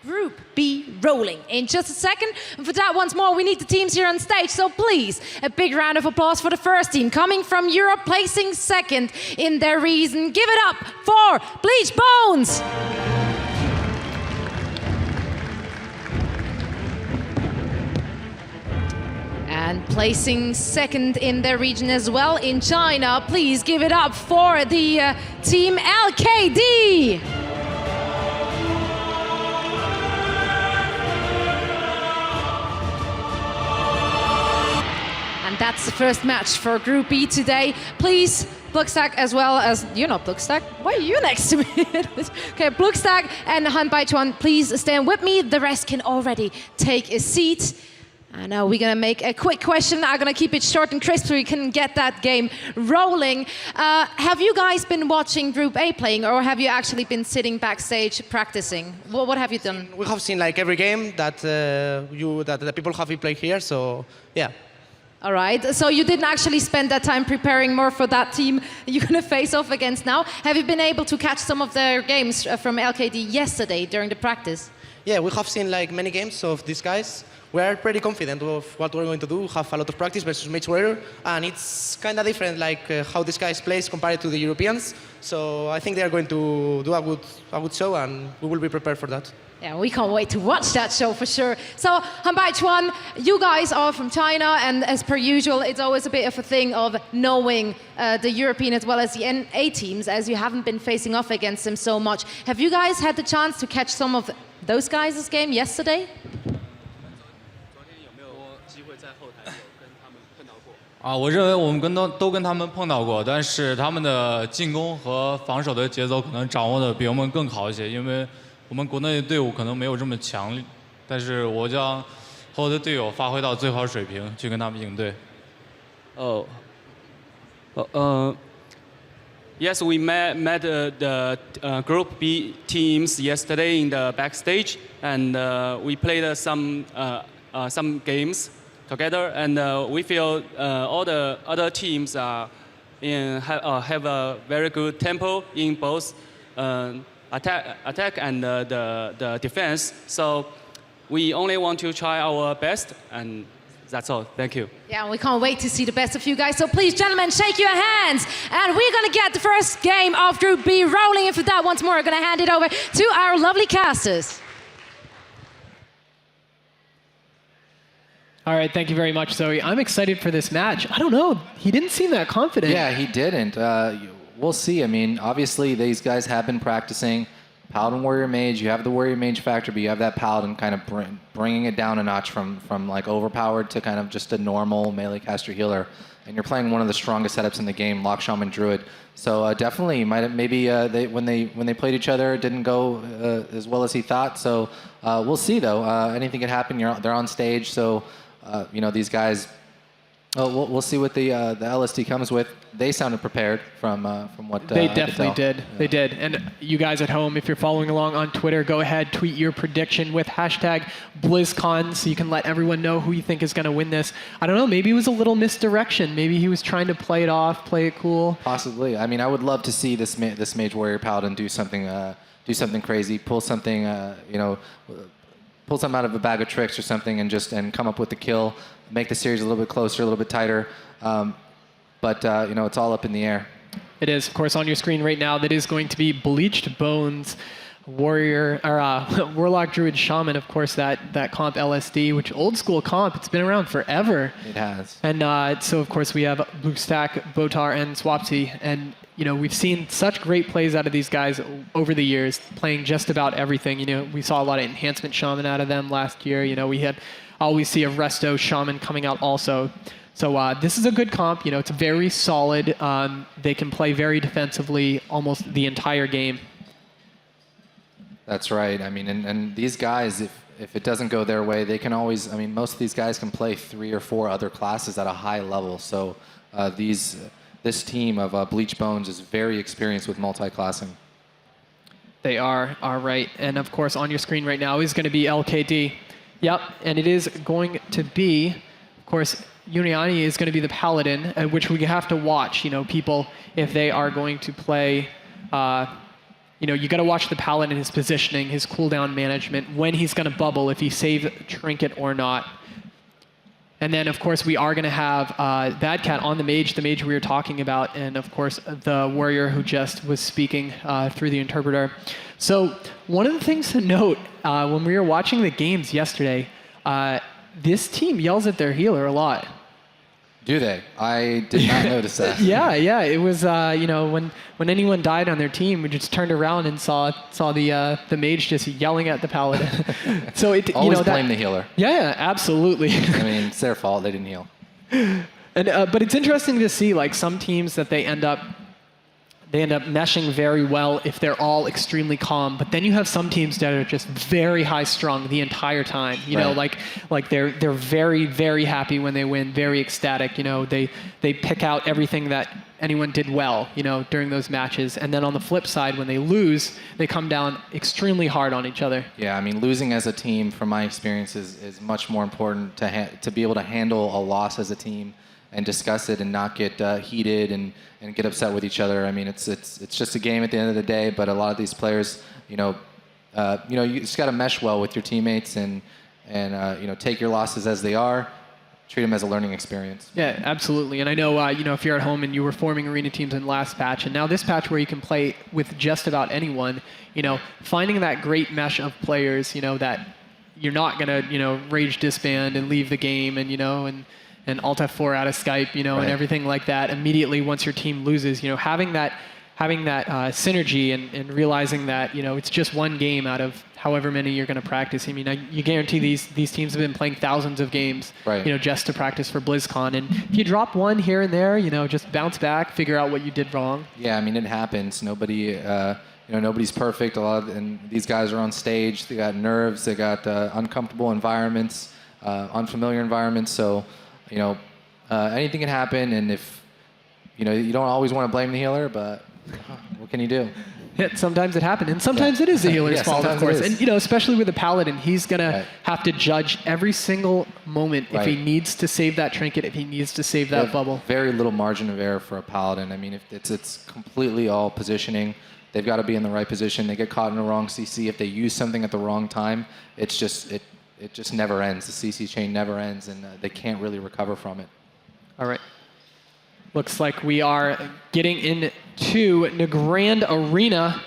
Group B rolling. In just a second, and for that once more, we need the teams here on stage. So please, a big round of applause for the first team, coming from Europe, placing second in their region. Give it up for Bleach Bones! And placing second in their region as well in China, please give it up for the team LKD! And that's the first match for Group B today. Please, Blizzcon as well as, you're not Blizzcon, why are you next to me? Okay, Blizzcon and Han Baichuan, please stand with me. The rest can already take a seat. And now we're gonna make a quick question. I'm gonna keep it short and crisp so we can get that game rolling. Have you guys been watching Group A playing, or have you actually been sitting backstage practicing? What have you done? We have seen like every game that the people have been playing here, so yeah. All right, so you didn't actually spend that time preparing more for that team you're going to face off against now. Have you been able to catch some of their games from LKD yesterday during the practice? Yeah, we have seen like many games of these guys. We are pretty confident of what we're going to do. We have a lot of practice versus Mage Warrior, and it's kind of different like how these guys play compared to the Europeans. So I think they are going to do a good show, and we will be prepared for that. Yeah, we can't wait to watch that show for sure. So, Han Baichuan, you guys are from China, and as per usual, it's always a bit of a thing of knowing the European as well as the NA teams, as you haven't been facing off against them so much. Have you guys had the chance to catch some of those guys' game yesterday? 我认为我们都跟他们碰到过，但是他们的进攻和防守的节奏可能掌握的比我们更好一些，因为我们国内的队伍可能没有这么强，但是我将和我的队友发挥到最好水平去跟他们应对。Yes, we met the Group B teams yesterday in the backstage, and we played some games together, and we feel all the other teams have a very good tempo in both attack and the defense. So we only want to try our best, and that's all. Thank you. Yeah, we can't wait to see the best of you guys. So please, gentlemen, shake your hands. And we're going to get the first game of Group B rolling. And for that, once more, I'm going to hand it over to our lovely casters. All right, thank you very much, Zoe. I'm excited for this match. I don't know, he didn't seem that confident. Yeah, he didn't. We'll see. I mean, obviously, these guys have been practicing. Paladin, Warrior, Mage, you have the Warrior Mage factor, but you have that Paladin kind of bringing it down a notch from like overpowered to kind of just a normal melee caster healer. And you're playing one of the strongest setups in the game, Lock Shaman Druid. So definitely, maybe when they played each other, it didn't go as well as he thought. So we'll see, though. Anything can happen. They're on stage, so you know, these guys. We'll see what the LSD comes with. They sounded prepared from what they definitely did. Yeah. They did. And you guys at home, if you're following along on Twitter, go ahead, tweet your prediction with hashtag Blizzcon so you can let everyone know who you think is going to win this. I don't know. Maybe it was a little misdirection. Maybe he was trying to play it off, play it cool. Possibly. I mean, I would love to see this Mage Warrior Paladin do something crazy, pull something, you know, pull something out of a bag of tricks or something, and come up with the kill. Make the series a little bit closer, a little bit tighter. But you know, it's all up in the air. It is, of course, on your screen right now. That is going to be Bleached Bones, Warrior, or Warlock Druid Shaman. Of course, that comp LSD, which old school comp. It's been around forever. It has. And so, of course, we have Blizzcon, Botar, and Swapsy, and you know, we've seen such great plays out of these guys over the years, playing just about everything. You know, we saw a lot of enhancement shaman out of them last year. You know, we had always see a Resto shaman coming out also. So this is a good comp. You know, it's very solid. They can play very defensively almost the entire game. That's right. I mean, and these guys, if it doesn't go their way, they can always, I mean, most of these guys can play 3 or 4 other classes at a high level. So this team of Bleach Bones is very experienced with multi-classing. They are right. And of course, on your screen right now is going to be LKD. Yep, and it is going to be, of course, Uniani is going to be the Paladin, which we have to watch, you know, people, if they are going to play you got to watch the Paladin, his positioning, his cooldown management, when he's going to bubble, if he saves Trinket or not. And then, of course, we are going to have Bad Cat on the mage we were talking about, and, of course, the warrior who just was speaking through the interpreter. So one of the things to note when we were watching the games yesterday, this team yells at their healer a lot. Do they? I did not notice that. Yeah. It was, when anyone died on their team, we just turned around and saw the mage just yelling at the paladin. So always blame the healer. Yeah, absolutely. I mean, it's their fault they didn't heal. And but it's interesting to see like some teams that they end up meshing very well if they're all extremely calm. But then you have some teams that are just very high strung the entire time. You know, like they're very, very happy when they win, very ecstatic. They pick out everything that anyone did well, during those matches. And then on the flip side, when they lose, they come down extremely hard on each other. Yeah, I mean, losing as a team, from my experience, is much more important to be able to handle a loss as a team and discuss it and not get heated and get upset with each other. I mean, it's just a game at the end of the day, but a lot of these players, you just got to mesh well with your teammates and take your losses as they are, treat them as a learning experience. Yeah, absolutely. And I know, if you're at home and you were forming arena teams in last patch, and now this patch where you can play with just about anyone, finding that great mesh of players, that you're not going to, rage disband and leave the game and Alt F4 out of Skype, and everything like that immediately once your team loses, having that synergy and realizing that, it's just one game out of however many you're going to practice. I mean, you guarantee these teams have been playing thousands of games, just to practice for Blizzcon. And if you drop one here and there, just bounce back, figure out what you did wrong. Yeah, I mean, it happens. Nobody, nobody's perfect. And these guys are on stage. They got nerves. They got uncomfortable environments, unfamiliar environments. So, anything can happen, and if you don't always want to blame the healer, but what can you do? Yeah, sometimes it happens, and sometimes it is the healer's fault, of course. And especially with the paladin, he's gonna have to judge every single moment if he needs to save that trinket, if he needs to save that bubble. Very little margin of error for a paladin. I mean, if it's completely all positioning. They've got to be in the right position. They get caught in the wrong CC. If they use something at the wrong time, it just never ends. The CC chain never ends, and they can't really recover from it. All right. Looks like we are getting into the Grand Arena.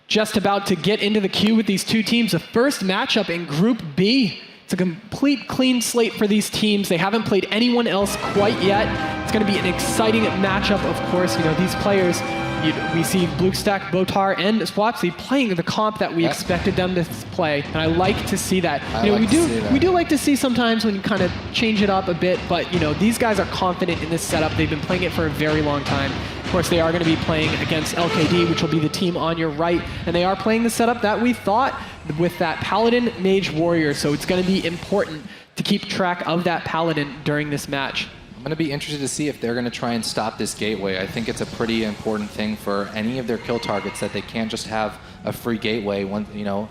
Just about to get into the queue with these two teams. The first matchup in Group B. It's a complete clean slate for these teams. They haven't played anyone else quite yet. It's going to be an exciting matchup, of course. These players, we see Blizzcon, Botar, and Swapsy playing the comp that we expected them to play, and I like to see that. We do like to see sometimes when you kind of change it up a bit, but these guys are confident in this setup. They've been playing it for a very long time. Of course, they are going to be playing against LKD, which will be the team on your right, and they are playing the setup that we thought with that Paladin, Mage, Warrior, so it's going to be important to keep track of that Paladin during this match. I'm going to be interested to see if they're going to try and stop this gateway. I think it's a pretty important thing for any of their kill targets that they can't just have a free gateway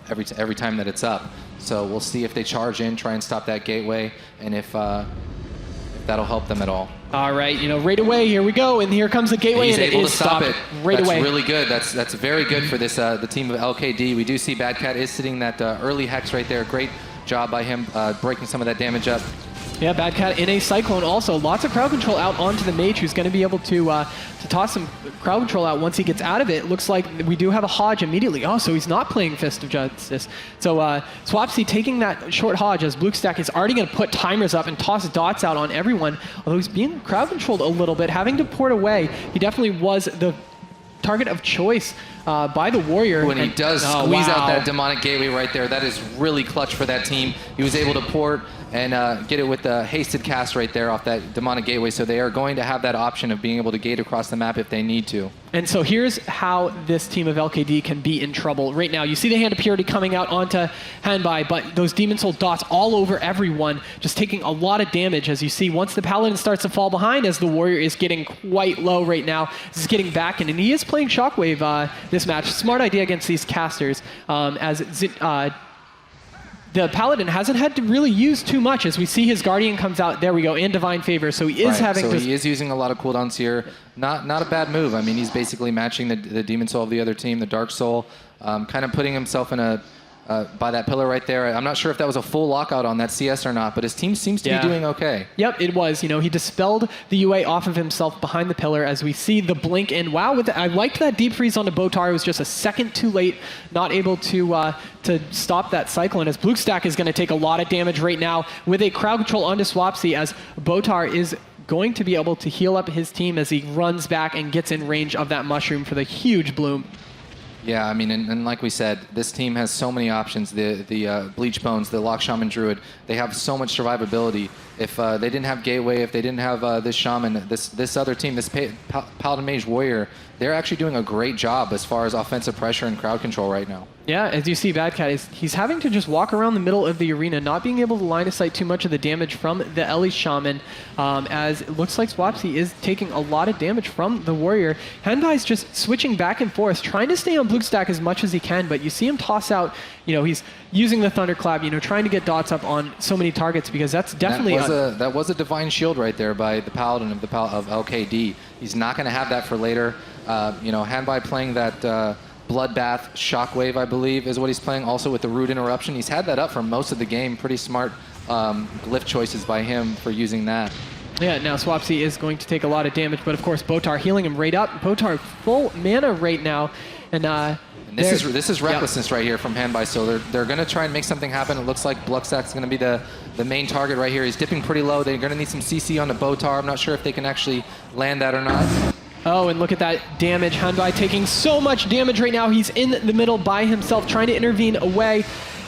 every time that it's up. So we'll see if they charge in, try and stop that gateway, and if that'll help them at all. All right, right away, here we go, and here comes the gateway, and it is stopped right away. That's really good. That's very good for this the team of LKD. We do see Bad Cat is sitting that early hex right there. Great job by him breaking some of that damage up. Yeah, Bad Cat in a Cyclone also. Lots of crowd control out onto the Mage, who's going to be able to toss some crowd control out once he gets out of it. Looks like we do have a Hodge immediately. Oh, so he's not playing Fist of Justice. So Swapsy taking that short Hodge as Blizzcon is already going to put timers up and toss dots out on everyone. Although he's being crowd controlled a little bit, having to port away. He definitely was the target of choice by the Warrior. When he does squeeze out that Demonic Gateway right there, that is really clutch for that team. He was able to port and get it with the hasted cast right there off that Demonic Gateway, so they are going to have that option of being able to gate across the map if they need to. And so here's how this team of LKD can be in trouble. Right now, you see the Hand of Purity coming out onto Hanbai, but those Demon Soul dots all over everyone, just taking a lot of damage, as you see. Once the Paladin starts to fall behind, as the Warrior is getting quite low right now, this is getting back in, and he is playing Shockwave this match. Smart idea against these casters, as the Paladin hasn't had to really use too much as we see his Guardian comes out. There we go, and Divine Favor. So he is having he is using a lot of cooldowns here. Not a bad move. I mean, he's basically matching the Demon Soul of the other team, the Dark Soul, kind of putting himself in a by that pillar right there. I'm not sure if that was a full lockout on that CS or not, but his team seems to be doing okay. Yep, it was. You know, he dispelled the UA off of himself behind the pillar as we see the blink in. Wow, I liked that deep freeze onto Botar. It was just a second too late, not able to stop that Cyclone, as Bluestack is going to take a lot of damage right now with a crowd control onto Swapsy, as Botar is going to be able to heal up his team as he runs back and gets in range of that Mushroom for the huge bloom. Yeah, I mean, and like we said, this team has so many options. The Bleach Bones, the Lock Shaman Druid, they have so much survivability. If they didn't have Gateway, if they didn't have this Shaman, this other team, this Paladin Mage Warrior, they're actually doing a great job as far as offensive pressure and crowd control right now. Yeah, as you see, Badcat, he's having to just walk around the middle of the arena, not being able to line of sight too much of the damage from the Ellie Shaman, as it looks like Swapsy is taking a lot of damage from the Warrior. Henbai's just switching back and forth, trying to stay on Bluestack as much as he can, but you see him toss out, you know, he's using the Thunderclap, you know, trying to get dots up on so many targets, because that's definitely... That was a Divine Shield right there by the Paladin of LKD. He's not going to have that for later. You know, Henbai playing that... Bloodbath, Shockwave, I believe, is what he's playing. Also with the Root Interruption. He's had that up for most of the game. Pretty smart glyph choices by him for using that. Yeah, now Swapsy is going to take a lot of damage, but of course Botar healing him right up. Botar full mana right now. And this is recklessness right here from Henbai, so they're going to try and make something happen. It looks like Bluckstack's going to be the main target right here. He's dipping pretty low. They're going to need some CC on the Botar. I'm not sure if they can actually land that or not. Oh, and look at that damage. Henbai taking so much damage right now. He's in the middle by himself, trying to intervene away,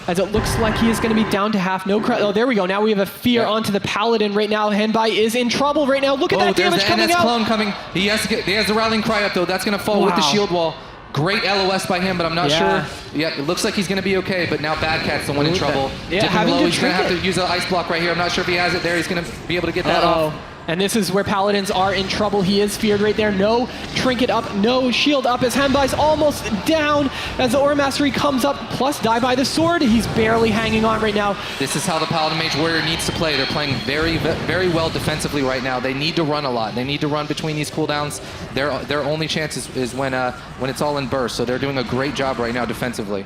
as it looks like he is going to be down to half. Oh, there we go. Now we have a fear onto the Paladin right now. Henbai is in trouble right now. Look at that damage coming out. There's the NS clone coming. He has the rallying cry up, though. That's going to fall with the shield wall. Great LOS by him, but I'm not sure. Yeah, it looks like he's going to be okay, but now Badcat's the one in trouble. Yeah, dipping low. He's going to have to use an ice block right here. I'm not sure if he has it there. He's going to be able to get that off. And this is where Paladins are in trouble. He is feared right there. No trinket up, no shield up, as Henbai's almost down as the Aura Mastery comes up, plus die by the sword. He's barely hanging on right now. This is how the Paladin Mage Warrior needs to play. They're playing very, very well defensively right now. They need to run a lot. They need to run between these cooldowns. Their only chance is when it's all in burst. So they're doing a great job right now defensively.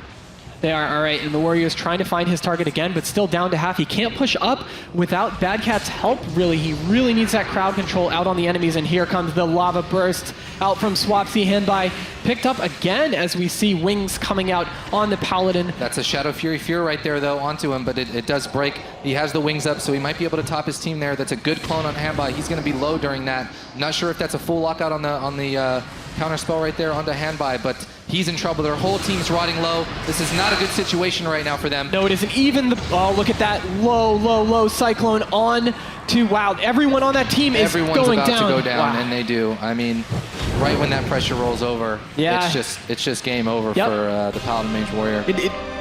They are, all right, and the Warrior's trying to find his target again, but still down to half. He can't push up without Badcat's help, really. He really needs that crowd control out on the enemies, and here comes the Lava Burst out from Swapsy. Henbai picked up again as we see wings coming out on the Paladin. That's a Shadow Fury Fear right there, though, onto him, but it does break. He has the wings up, so he might be able to top his team there. That's a good clone on Henbai. He's going to be low during that. I'm not sure if that's a full lockout on the counter spell right there onto Henbai, but he's in trouble. Their whole team's rotting low. This is not a good situation right now for them. No, it isn't. Even look at that low Cyclone on to, wow, everyone on that team is going down. Everyone's about to go down, and they do. I mean, right when that pressure rolls over, it's just game over for the Paladin Mage Warrior.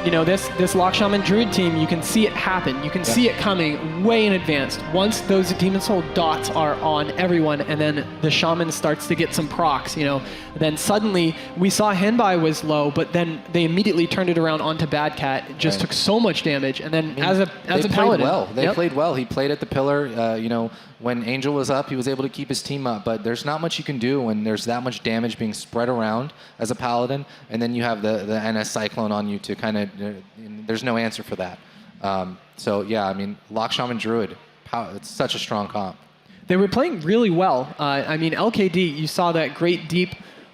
You know, this Lock Shaman Druid team, you can see it happen. You can see it coming way in advance. Once those Demon Soul dots are on everyone, and then the Shaman starts to get some procs, you know, then suddenly we saw Henbai was low, but then they immediately turned it around onto Badcat. It just took so much damage, and then as a Paladin, they played well. He played at the pillar. You know, when Angel was up, he was able to keep his team up, but there's not much you can do when there's that much damage being spread around as a Paladin, and then you have the NS Cyclone on you to kind of, there's no answer for that. So yeah, I mean, Lock Shaman Druid, it's such a strong comp. They were playing really well. I mean, LKD, you saw that great deep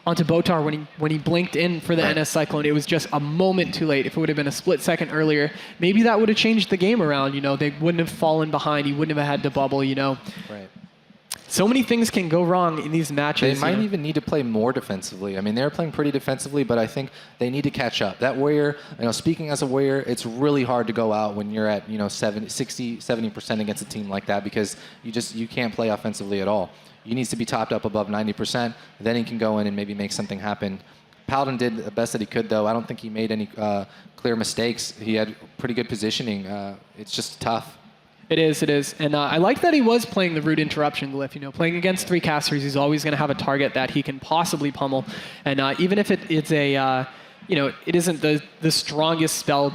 onto Botar when he blinked in for the NS Cyclone. It was just a moment too late. If it would have been a split second earlier, maybe that would have changed the game around. You know, they wouldn't have fallen behind. He wouldn't have had to bubble, you know. Right. So many things can go wrong in these matches. They might even need to play more defensively. I mean, they're playing pretty defensively, but I think they need to catch up. That Warrior, you know, speaking as a Warrior, it's really hard to go out when you're at, you know, 60-70% against a team like that, because you can't play offensively at all. He needs to be topped up above 90%. Then he can go in and maybe make something happen. Paladin did the best that he could, though. I don't think he made any clear mistakes. He had pretty good positioning. It's just tough. It is. And I like that he was playing the Root Interruption glyph. You know, playing against 3 casters, he's always going to have a target that he can possibly pummel. And even if it's a, you know, it isn't the strongest spell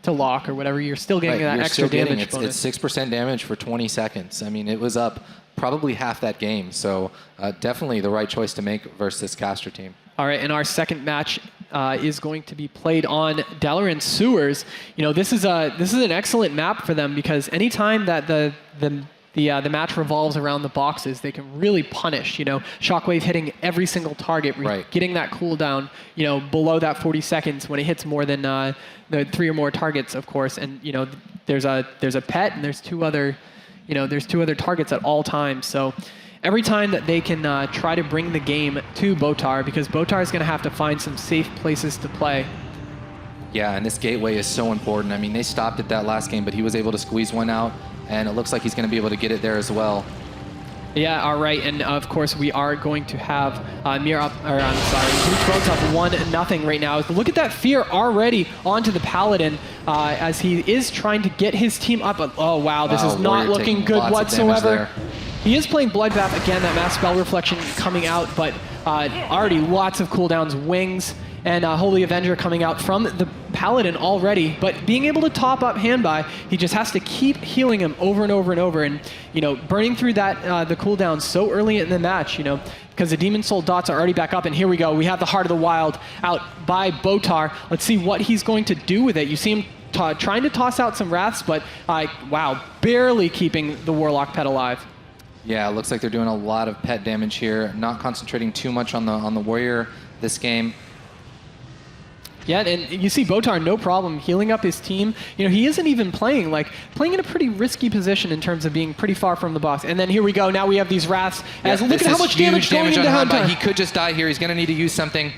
to to lock or whatever, you're still getting that you're extra still getting, damage bonus. It's 6% damage for 20 seconds. I mean, it was up probably half that game. So definitely the right choice to make versus this caster team. All right, and our second match is going to be played on Dalaran Sewers. You know, this is an excellent map for them because anytime that the match revolves around the boxes, they can really punish. You know, Shockwave hitting every single target, getting that cooldown. You know, below that 40 seconds when it hits more than the 3 or more targets, of course. And you know, there's a pet and there's two other targets at all times. So every time that they can try to bring the game to Botar, because Botar is going to have to find some safe places to play. Yeah, and this gateway is so important. I mean, they stopped it that last game, but he was able to squeeze one out, and it looks like he's going to be able to get it there as well. Yeah, all right, and of course we are going to have Bleach Bones up 1-0 right now. Look at that fear already onto the Paladin as he is trying to get his team up. Oh wow, this is not looking good whatsoever. He is playing Bloodbath again, that Mass Spell Reflection coming out, but already lots of cooldowns, Wings, and Holy Avenger coming out from the Paladin already, but being able to top up Hanbai, he just has to keep healing him over and over and over, and you know, burning through that the cooldown so early in the match, you know, because the Demon Soul dots are already back up, and here we go. We have the Heart of the Wild out by Botar. Let's see what he's going to do with it. You see him trying to toss out some Wraths, but wow, barely keeping the Warlock pet alive. Yeah, it looks like they're doing a lot of pet damage here, not concentrating too much on the Warrior this game. Yeah, and you see Botar, no problem, healing up his team. You know, he isn't even playing in a pretty risky position in terms of being pretty far from the boss. And then here we go, now we have these Wraths. Look at how much damage going into Hanbai. He could just die here. He's going to need to use something.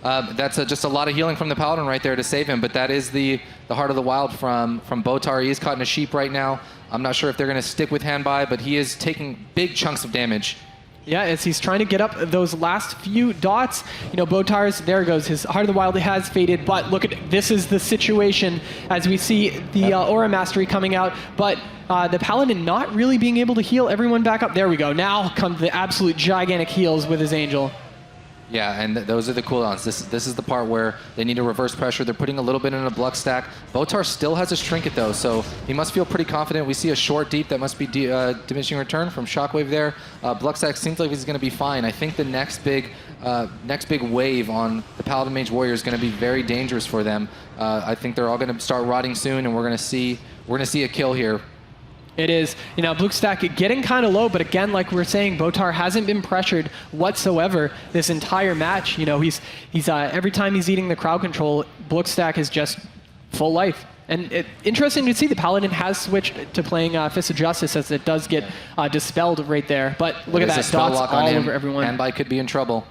That's just a lot of healing from the Paladin right there to save him, but that is the Heart of the Wild from Botar. He is caught in a sheep right now. I'm not sure if they're going to stick with Hanbai, but he is taking big chunks of damage. Yeah, as he's trying to get up those last few dots, you know, Botar's, there goes, his Heart of the Wild has faded, but look at, this is the situation as we see the Aura Mastery coming out, but the Paladin not really being able to heal everyone back up. There we go, now come the absolute gigantic heals with his Angel. Yeah, and those are the cooldowns. This is the part where they need to reverse pressure. They're putting a little bit in a Blux stack. Botar still has his Trinket though, so he must feel pretty confident. We see a short deep that must be diminishing return from Shockwave there. Blux stack seems like he's going to be fine. I think the next big wave on the Paladin Mage Warrior is going to be very dangerous for them. I think they're all going to start rotting soon, and we're going to see a kill here. It is, you know, Bluestack getting kind of low, but again, like we're saying, Botar hasn't been pressured whatsoever this entire match. You know, he's every time he's eating the crowd control, Bluestack is just full life. And interesting to see the Paladin has switched to playing Fist of Justice, as it does get dispelled right there. But look at that, dots all over everyone. Hanbai could be in trouble.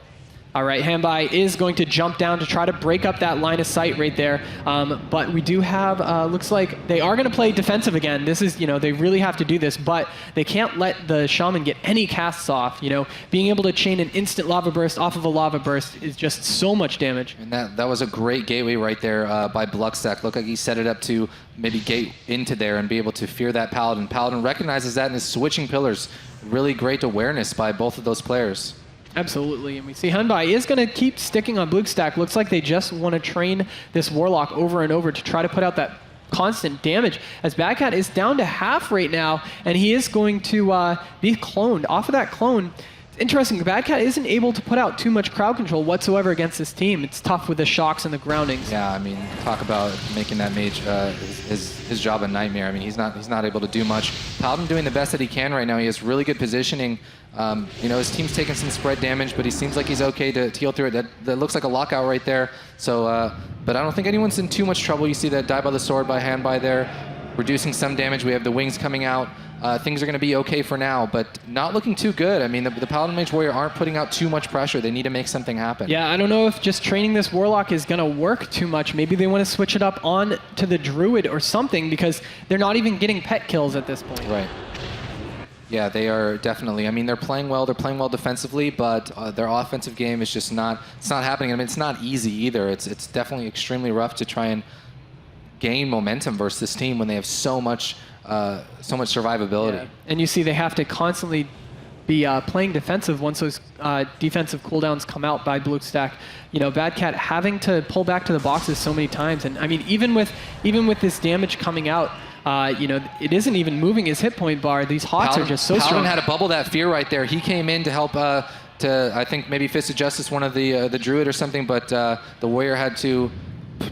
All right, Hanbai is going to jump down to try to break up that line of sight right there. But we do have, looks like they are going to play defensive again. This is, you know, they really have to do this, but they can't let the Shaman get any casts off. You know, being able to chain an instant Lava Burst off of a Lava Burst is just so much damage. And that was a great gateway right there by Bluckstack. Looked like he set it up to maybe gate into there and be able to fear that Paladin. Paladin recognizes that and is switching pillars. Really great awareness by both of those players. Absolutely, and we see Hanbai is going to keep sticking on Bluestack. Looks like they just want to train this Warlock over and over to try to put out that constant damage, as Badcat is down to half right now, and he is going to be cloned. Off of that clone, it's interesting, Badcat isn't able to put out too much crowd control whatsoever against this team. It's tough with the shocks and the groundings. Yeah, I mean, talk about making that mage his job a nightmare. I mean, he's not able to do much. Paladin doing the best that he can right now. He has really good positioning. You know, his team's taking some spread damage, but he seems like he's okay to heal through it. That looks like a lockout right there. So, but I don't think anyone's in too much trouble. You see that die by the sword by Hanbai there, reducing some damage. We have the wings coming out. Things are going to be okay for now, but not looking too good. I mean, the Paladin Mage Warrior aren't putting out too much pressure. They need to make something happen. Yeah, I don't know if just training this Warlock is going to work too much. Maybe they want to switch it up on to the Druid or something, because they're not even getting pet kills at this point. Right. Yeah, they are definitely. I mean, they're playing well. They're playing well defensively, but their offensive game is just not. It's not happening. I mean, it's not easy either. It's definitely extremely rough to try and gain momentum versus this team when they have so much survivability. Yeah. And you see they have to constantly be playing defensive once those defensive cooldowns come out by Blizzcon. You know, Bad Cat having to pull back to the boxes so many times, and I mean, even with this damage coming out, you know, it isn't even moving his hit point bar. These hots are just so strong. Paladin had to bubble that fear right there. He came in to help, I think maybe Fist of Justice, one of the Druid or something, but the Warrior had to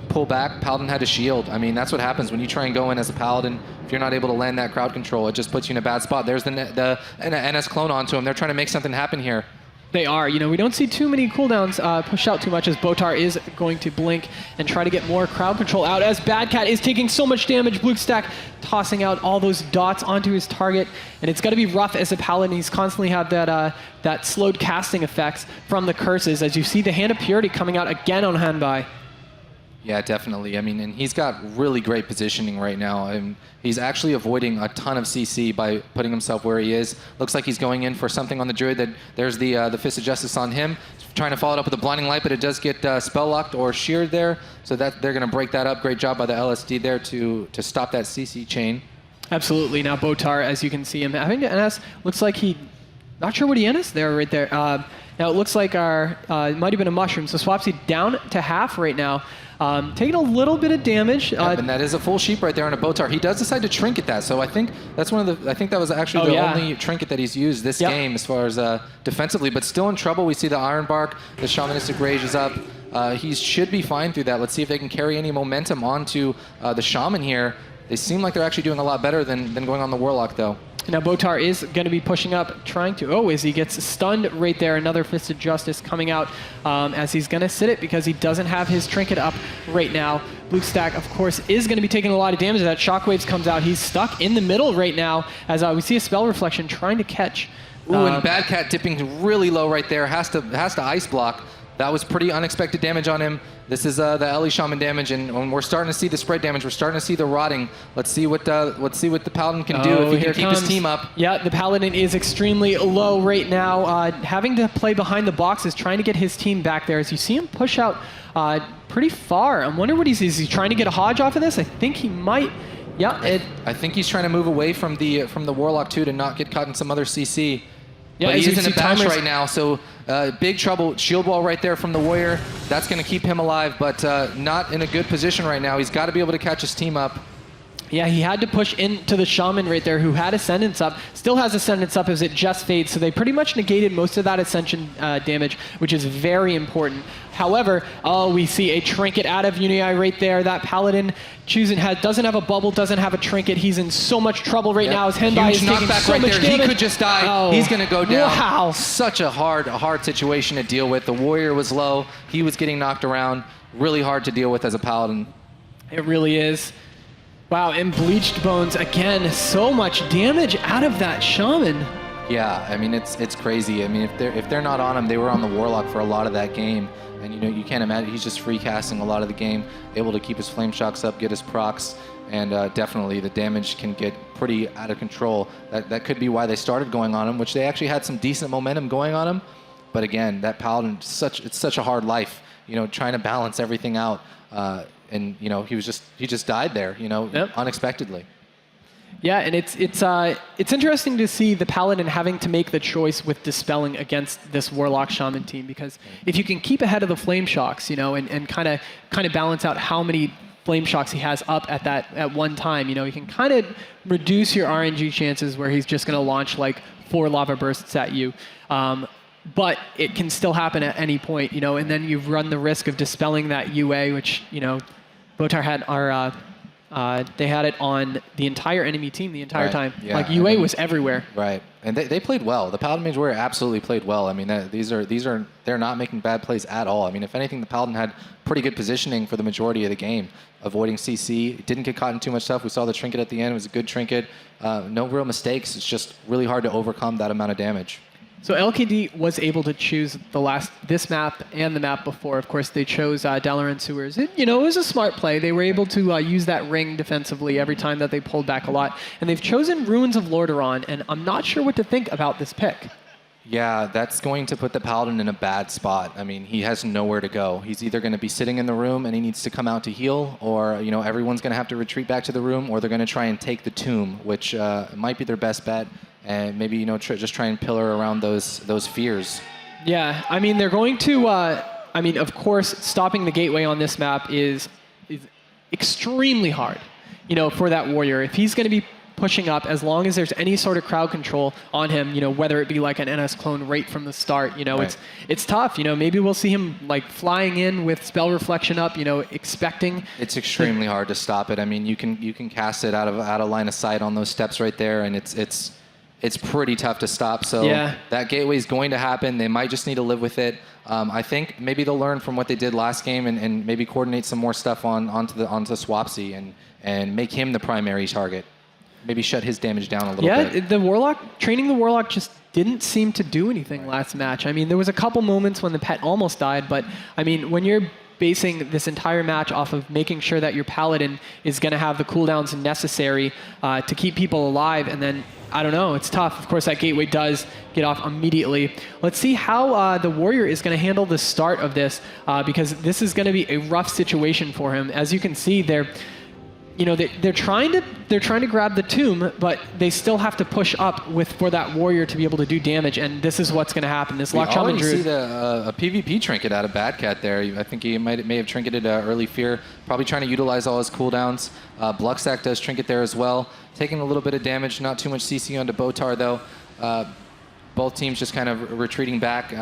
pull back. Paladin had to shield. I mean, that's what happens when you try and go in as a Paladin. If you're not able to land that crowd control, it just puts you in a bad spot. There's the NS clone onto him. They're trying to make something happen here. They are. You know, we don't see too many cooldowns push out too much, as Botar is going to blink and try to get more crowd control out, as Bad Cat is taking so much damage. Blizzcon tossing out all those dots onto his target, and it's got to be rough as a Paladin. He's constantly had that slowed casting effects from the curses, as you see the Hand of Purity coming out again on Hanbai. Yeah, definitely. I mean, and he's got really great positioning right now. And he's actually avoiding a ton of CC by putting himself where he is. Looks like he's going in for something on the Druid. There's the Fist of Justice on him. Trying to follow it up with a Blinding Light, but it does get spell locked or sheared there. So that they're going to break that up. Great job by the LSD there to stop that CC chain. Absolutely. Now Botar, as you can see him having to NS, looks like not sure what he NS there right there. Now it looks like it might have been a mushroom. So Swapsy down to half right now. Taking a little bit of damage. And that is a full sheep right there on a Botar. He does decide to trinket that, so I think that's I think that was actually the only trinket that he's used this game as far as defensively, but still in trouble. We see the Iron Bark, the Shamanistic Rage is up. He should be fine through that. Let's see if they can carry any momentum onto the Shaman here. They seem like they're actually doing a lot better than going on the Warlock, though. Now Botar is going to be pushing up, trying to, as he gets stunned right there. Another Fist of Justice coming out as he's going to sit it because he doesn't have his trinket up right now. Blizzcon, of course, is going to be taking a lot of damage. That Shockwaves comes out. He's stuck in the middle right now as we see a Spell Reflection trying to catch. Ooh, and Bad Cat dipping really low right there. Has to Ice Block. That was pretty unexpected damage on him. This is the Ellie Shaman damage, and we're starting to see the spread damage. We're starting to see the rotting. Let's see what the Paladin can do if he can keep his team up. Yeah, the Paladin is extremely low right now, having to play behind the boxes, trying to get his team back there. As you see him push out pretty far. I'm wondering what is he trying to get a Hodge off of this? I think he might. Yeah, I think he's trying to move away from the Warlock too to not get caught in some other CC. Yeah, but he is in a bash right now, so big trouble. Shield wall right there from the Warrior. That's going to keep him alive, but not in a good position right now. He's got to be able to catch his team up. Yeah, he had to push into the Shaman right there, who had Ascendance up. Still has Ascendance up as it just fades, so they pretty much negated most of that Ascension damage, which is very important. However, we see a Trinket out of Unii right there. That Paladin doesn't have a bubble, doesn't have a Trinket. He's in so much trouble right now as Henbai is taking so much damage. He could just die. He's going to go down. Wow. Such a hard situation to deal with. The Warrior was low. He was getting knocked around. Really hard to deal with as a Paladin. It really is. Wow, and Bleached Bones, again, so much damage out of that Shaman. Yeah, I mean, it's crazy. I mean, if they're not on him, they were on the Warlock for a lot of that game. And, you know, you can't imagine, he's just free casting a lot of the game, able to keep his Flame Shocks up, get his procs, and definitely the damage can get pretty out of control. That could be why they started going on him, which they actually had some decent momentum going on him. But again, that Paladin, it's such a hard life, you know, trying to balance everything out. And you know, he just died there, you know, unexpectedly. Yeah, and it's interesting to see the Paladin having to make the choice with dispelling against this Warlock Shaman team, because if you can keep ahead of the Flame Shocks, you know, and kind of balance out how many Flame Shocks he has up at one time, you know, you can kind of reduce your RNG chances where he's just going to launch like 4 lava bursts at you. But it can still happen at any point, you know, and then you run the risk of dispelling that UA, which, you know, Botar had they had it on the entire enemy team the entire time. Yeah, like UA was everywhere. Right, and they played well. The Paladin Mage Warrior absolutely played well. I mean, they're not making bad plays at all. I mean, if anything, the Paladin had pretty good positioning for the majority of the game, avoiding CC. Didn't get caught in too much stuff. We saw the Trinket at the end. It was a good Trinket. No real mistakes. It's just really hard to overcome that amount of damage. So LKD was able to choose this map and the map before. Of course, they chose Dalaran Sewers. It was a smart play. They were able to use that ring defensively every time that they pulled back a lot. And they've chosen Ruins of Lordaeron, and I'm not sure what to think about this pick. Yeah, that's going to put the Paladin in a bad spot. I mean, he has nowhere to go. He's either going to be sitting in the room and he needs to come out to heal, or, you know, everyone's going to have to retreat back to the room, or they're going to try and take the tomb, which might be their best bet. and maybe just try and pillar around those fears. Yeah, I mean, they're going to, of course, stopping the gateway on this map is extremely hard, for that warrior. If he's going to be pushing up, as long as there's any sort of crowd control on him, whether it be like an NS clone right from the start, Right. it's tough. Maybe we'll see him like flying in with spell reflection up, expecting. It's extremely hard to stop it. I mean, you can cast it out of line of sight on those steps right there, and it's pretty tough to stop. So Yeah. that gateway is going to happen. They might just need to live with it. I think maybe they'll learn from what they did last game and maybe coordinate some more stuff onto Swapsy and make him the primary target. Maybe shut his damage down a little bit. Yeah, training the Warlock just didn't seem to do anything last match. I mean, there was a couple moments when the pet almost died, but I mean, when you're basing this entire match off of making sure that your Paladin is going to have the cooldowns necessary to keep people alive, and then, I don't know, it's tough. Of course, that gateway does get off immediately. Let's see how the Warrior is going to handle the start of this, because this is going to be a rough situation for him. As you can see, they're trying to grab the tomb, but they still have to push up for that warrior to be able to do damage, and this is what's going to happen. This Lock Shaman Druid. We see a PvP trinket out of Badcat there. I think he may have trinketed early fear, probably trying to utilize all his cooldowns. Blucksack does trinket there as well, taking a little bit of damage, not too much CC onto Botar though. Both teams just kind of retreating back.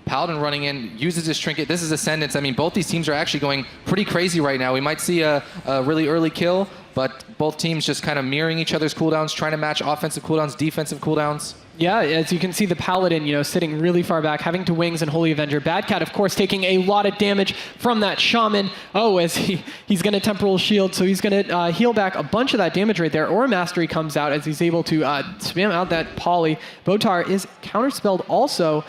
Paladin running in, uses his trinket. This is Ascendance. I mean, both these teams are actually going pretty crazy right now. We might see a really early kill, but both teams just kind of mirroring each other's cooldowns, trying to match offensive cooldowns, defensive cooldowns. Yeah, as you can see, the Paladin, sitting really far back, having to Wings and Holy Avenger. Badcat, of course, taking a lot of damage from that Shaman. Oh, as he's going to Temporal Shield, so he's going to heal back a bunch of that damage right there. Aura Mastery comes out as he's able to spam out that Poly. Botar is counterspelled also.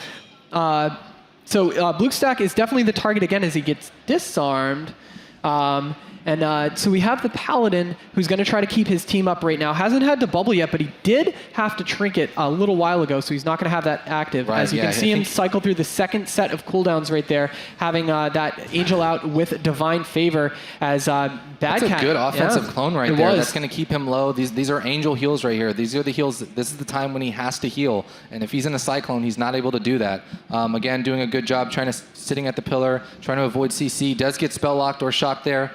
So Bluestack is definitely the target again as he gets disarmed. So we have the Paladin who's going to try to keep his team up right now. Hasn't had to bubble yet, but he did have to trinket a little while ago, so he's not going to have that active. Right, as you can see him cycle through the second set of cooldowns right there, having that Angel out with Divine Favor as Badcat. That's a good offensive clone right there. Was. That's going to keep him low. These are Angel heals right here. These are the heals. This is the time when he has to heal, and if he's in a Cyclone, he's not able to do that. Again, doing a good job sitting at the pillar, trying to avoid CC. Does get spell locked or shocked there.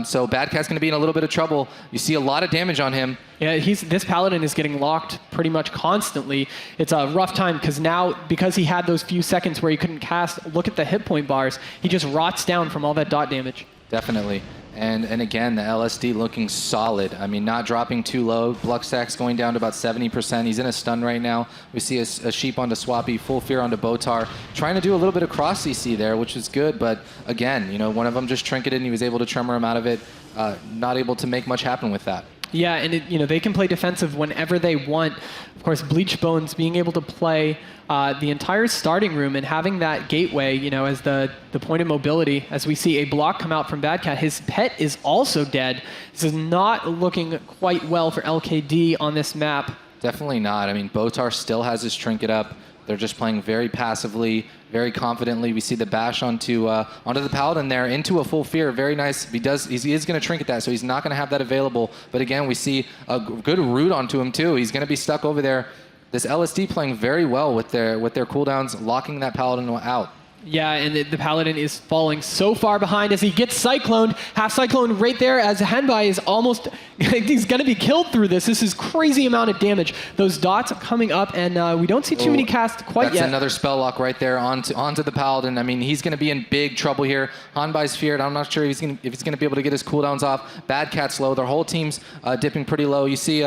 So Badcat's going to be in a little bit of trouble. You see a lot of damage on him. Yeah, this Paladin is getting locked pretty much constantly. It's a rough time because he had those few seconds where he couldn't cast. Look at the hit point bars. He just rots down from all that dot damage. Definitely. And again, the LSD looking solid. I mean, not dropping too low. Bluckstack's going down to about 70%. He's in a stun right now. We see a sheep onto Swappy, full fear onto Botar. Trying to do a little bit of cross CC there, which is good. But again, one of them just trinketed and he was able to tremor him out of it. Not able to make much happen with that. Yeah, and they can play defensive whenever they want. Of course, Bleach Bones being able to play the entire starting room and having that gateway, as the point of mobility. As we see a block come out from Badcat, his pet is also dead. This is not looking quite well for LKD on this map. Definitely not. I mean, Botar still has his trinket up. They're just playing very passively, very confidently. We see the bash onto the Paladin there, into a full fear. Very nice. He is going to trinket that, so he's not going to have that available. But again, we see a good root onto him too. He's going to be stuck over there. This LSD playing very well with their cooldowns, locking that Paladin out. Yeah, and the Paladin is falling so far behind as he gets cycloned. Half cyclone right there as Henbai is almost, he's going to be killed through this. This is crazy amount of damage. Those dots coming up, and we don't see too many casts quite yet. That's another spell lock right there onto the Paladin. I mean, he's going to be in big trouble here. Hanbai's feared. I'm not sure if he's going to be able to get his cooldowns off. Badcat's low. Their whole team's dipping pretty low. You see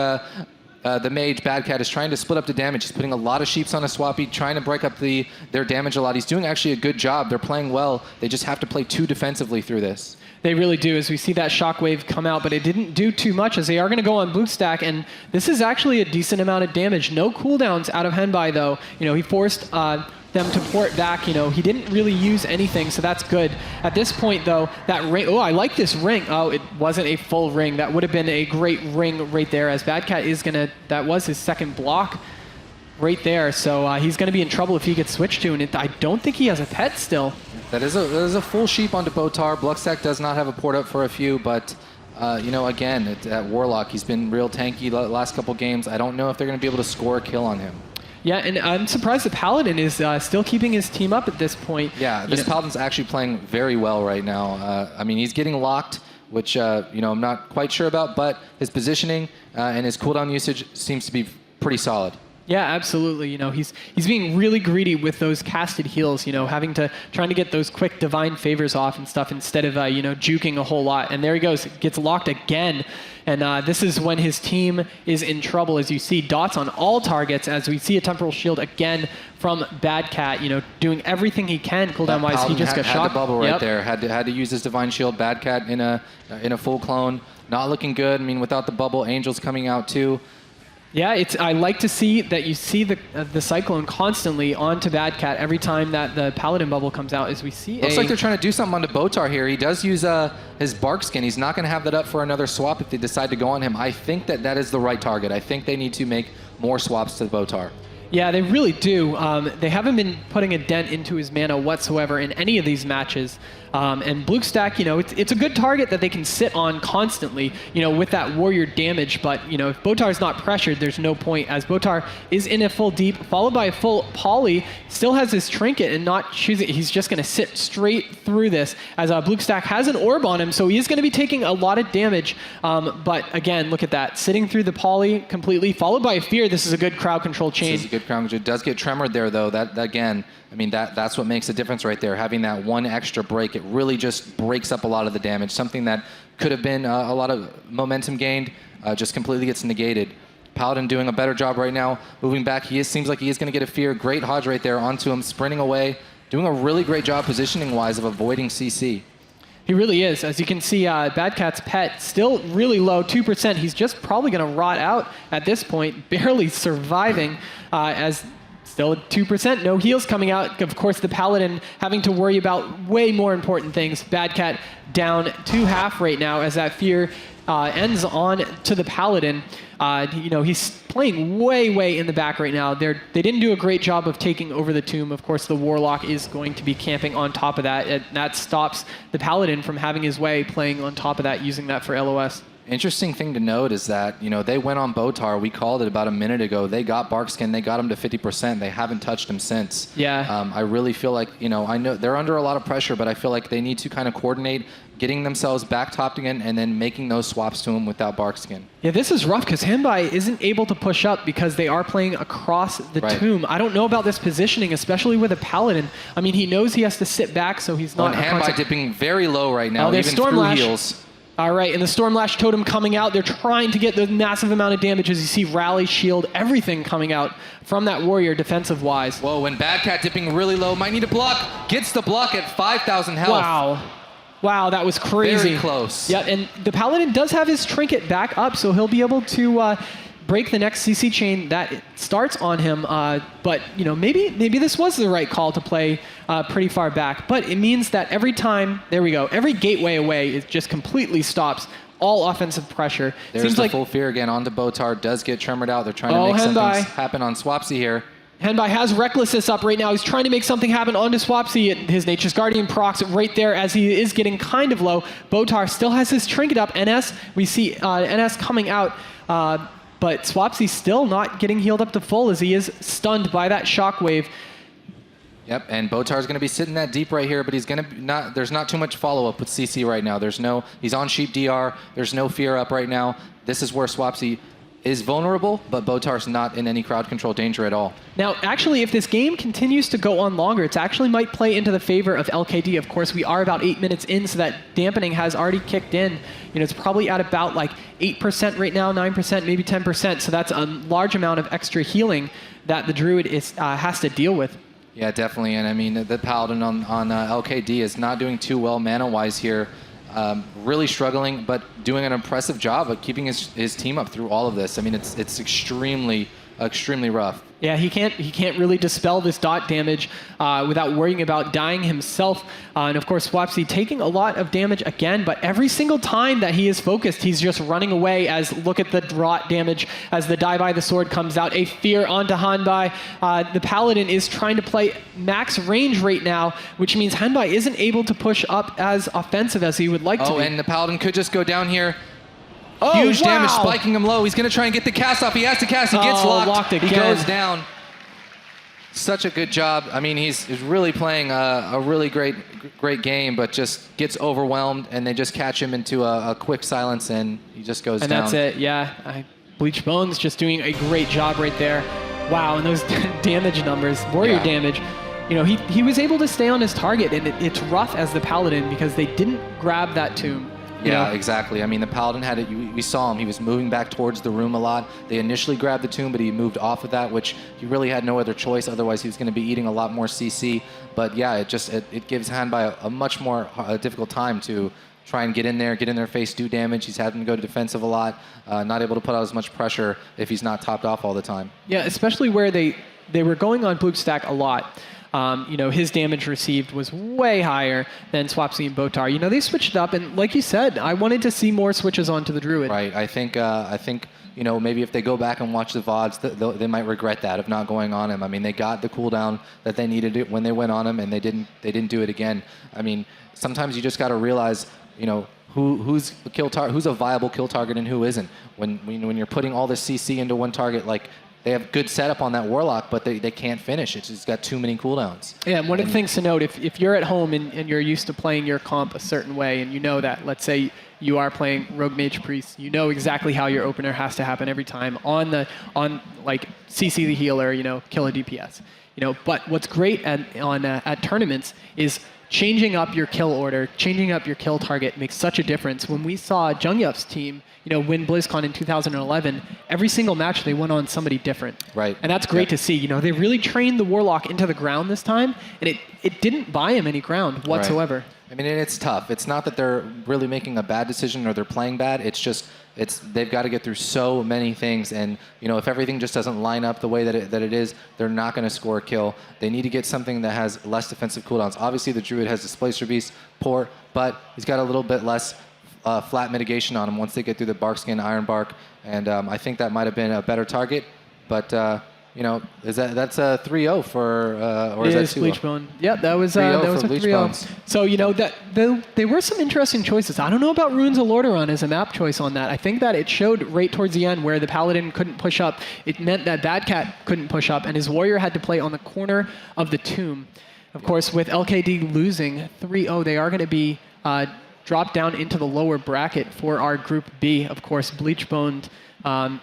the mage, Badcat, is trying to split up the damage. He's putting a lot of sheeps on a Swappy, trying to break up their damage a lot. He's doing actually a good job. They're playing well. They just have to play too defensively through this. They really do, as we see that shockwave come out, but it didn't do too much as they are going to go on Bluestack, and this is actually a decent amount of damage. No cooldowns out of Henbai, though. He forced them to port back. He didn't really use anything, so that's good. At this point, though, that ring, I like this ring. Oh, it wasn't a full ring. That would have been a great ring right there, as Badcat that was his second block right there, so he's going to be in trouble if he gets switched to, and I don't think he has a pet still. That is a full sheep onto Botar. Bluckstack does not have a port up for a few, but Again, at Warlock, he's been real tanky the last couple games. I don't know if they're going to be able to score a kill on him. Yeah, and I'm surprised the Paladin is still keeping his team up at this point. Yeah, this Paladin's actually playing very well right now. He's getting locked, which I'm not quite sure about, but his positioning and his cooldown usage seems to be pretty solid. Yeah, absolutely. He's being really greedy with those casted heals, trying to get those quick divine favors off and stuff instead of, juking a whole lot. And there he goes, gets locked again. And this is when his team is in trouble, as you see dots on all targets, as we see a temporal shield again from Bad Cat, doing everything he can cooldown-wise. He just got had shot. the bubble right there. Had to use his divine shield. Bad Cat in a full clone, not looking good. Without the bubble, Angel's coming out too. Yeah, I like to see that you see the Cyclone constantly onto Bad Cat every time that the Paladin bubble comes out, as we see. Looks like they're trying to do something onto Botar here. He does use his bark skin. He's not going to have that up for another swap if they decide to go on him. I think that is the right target. I think they need to make more swaps to Botar. Yeah, they really do. They haven't been putting a dent into his mana whatsoever in any of these matches. And Blizzcon, it's a good target that they can sit on constantly, with that warrior damage. But, if Botar's not pressured, there's no point, as Botar is in a full deep, followed by a full poly, still has his trinket and not choose it. He's just going to sit straight through this, as Blizzcon has an orb on him, so he is going to be taking a lot of damage. But again, look at that, sitting through the poly completely, followed by a fear. This is a good crowd control chain. This is a good crowd control. It does get tremored there, though. That again, that's what makes a difference right there. Having that one extra break, it really just breaks up a lot of the damage. Something that could have been a lot of momentum gained just completely gets negated. Paladin doing a better job right now, moving back. Seems like he is going to get a fear. Great Hodge right there onto him, sprinting away, doing a really great job positioning-wise of avoiding CC. He really is. As you can see, Bad Cat's pet still really low, 2%. He's just probably going to rot out at this point, barely surviving as still at 2%, no heals coming out. Of course, the Paladin having to worry about way more important things. Bad Cat down to half right now as that fear ends on to the Paladin. He's playing way in the back right now. They didn't do a great job of taking over the tomb. Of course, the Warlock is going to be camping on top of that. And that stops the Paladin from having his way, playing on top of that, using that for LOS. Interesting thing to note is that, they went on Botar. We called it about a minute ago. They got Barkskin. They got him to 50%. They haven't touched him since. Yeah. I really feel like, I know they're under a lot of pressure, but I feel like they need to kind of coordinate getting themselves back topped again and then making those swaps to him without Barkskin. Yeah, this is rough because Henbai isn't able to push up because they are playing across the tomb. I don't know about this positioning, especially with a Paladin. He knows he has to sit back, so he's not... Henbai dipping very low right now, even through Stormlash. heals. All right, and the Stormlash Totem coming out. They're trying to get the massive amount of damage as you see Rally, Shield, everything coming out from that warrior defensive-wise. Whoa, and Bad Cat dipping really low. Might need a block. Gets the block at 5,000 health. Wow, that was crazy. Very close. Yeah, and the Paladin does have his trinket back up, so he'll be able to break the next CC chain that starts on him. But maybe this was the right call to play pretty far back. But it means that every time, there we go, every gateway away, it just completely stops all offensive pressure. There's Seems the like full fear again onto Botar. Does get tremored out. They're trying to make something happen on Swapsy here. Henbai has Recklessness up right now. He's trying to make something happen onto Swapsy. His Nature's Guardian procs right there as he is getting kind of low. Botar still has his trinket up. NS, we see NS coming out. But Swapsy's still not getting healed up to full as he is stunned by that shockwave. Yep, and Botar's going to be sitting that deep right here, but he's going to there's not too much follow-up with CC right now. He's on Sheep DR. There's no fear up right now. This is where Swapsy is vulnerable, but Botar's not in any crowd control danger at all. Now, actually, if this game continues to go on longer, it actually might play into the favor of LKD. Of course, we are about 8 minutes in, so that dampening has already kicked in. It's probably at about like 8% right now, 9%, maybe 10%. So that's a large amount of extra healing that the Druid has to deal with. Yeah, definitely. And the Paladin on LKD is not doing too well mana-wise here. Really struggling, but doing an impressive job of keeping his team up through all of this. It's extremely extremely rough. Yeah, he can't really dispel this dot damage without worrying about dying himself. And of course, Swapsy taking a lot of damage again, but every single time that he is focused, he's just running away as look at the dot damage as the die by the sword comes out. A fear onto Hanbai. The Paladin is trying to play max range right now, which means Hanbai isn't able to push up as offensive as he would like to. Oh, and the Paladin could just go down here. Oh, Huge wow. damage, spiking him low. He's going to try and get the cast off. He has to cast. He gets locked. Again. He goes down. Such a good job. I mean, he's really playing a really great game, but just gets overwhelmed, and they just catch him into a quick silence, and he just goes down. And that's it, yeah. Bleach Bones just doing a great job right there. Wow, and those damage numbers, warrior damage. You know, he was able to stay on his target, and it's rough as the Paladin because they didn't grab that tomb. Yeah, exactly. I mean, the Paladin had it. We saw him. He was moving back towards the room a lot. They initially grabbed the tomb, but he moved off of that, which he really had no other choice. Otherwise, he was going to be eating a lot more CC. But yeah, it gives Hanbai a much more difficult time to try and get in their face, do damage. He's having to go to defensive a lot, not able to put out as much pressure if he's not topped off all the time. Yeah, especially where they were going on Blitzcon a lot. You know, his damage received was way higher than Swapsy and Botar. You know, they switched it up, and like you said, I wanted to see more switches onto the Druid. Right. I think you know, maybe if they go back and watch the VODs, they might regret that of not going on him. I mean, they got the cooldown that they needed when they went on him, and they didn't do it again. I mean, sometimes you just got to realize, you know, who's a viable kill target and who isn't. When you're putting all this CC into one target, like. They have good setup on that Warlock, but they can't finish. It's got too many cooldowns. Yeah, and one of the things to note, if you're at home and you're used to playing your comp a certain way, and you know that, let's say you are playing Rogue Mage Priest, you know exactly how your opener has to happen every time on like CC the healer, you know, kill a DPS. You know, but what's great at tournaments is changing up your kill order, changing up your kill target makes such a difference. When we saw Jungyup's team, you know, win Blizzcon in 2011, every single match they went on somebody different. Right. And that's great to see. You know, they really trained the Warlock into the ground this time, and it didn't buy him any ground whatsoever. Right. I mean, and it's tough. It's not that they're really making a bad decision or they're playing bad. It's just they've got to get through so many things, and you know, if everything just doesn't line up the way that it is, they're not going to score a kill. They need to get something that has less defensive cooldowns. Obviously, the Druid has Displacer Beast, poor, but he's got a little bit less flat mitigation on him once they get through the Barkskin, Iron Bark, and I think that might have been a better target, but. You know, that's a 3-0 for, or is that 2-0? Bleachbone. Yeah, that was a 3-0. So, you know, there were some interesting choices. I don't know about Runes of Lordaeron as a map choice on that. I think that it showed right towards the end where the Paladin couldn't push up. It meant that Bad Cat couldn't push up, and his warrior had to play on the corner of the tomb. Of course, with LKD losing 3-0, they are going to be dropped down into the lower bracket for our Group B. Of course, Bleachbone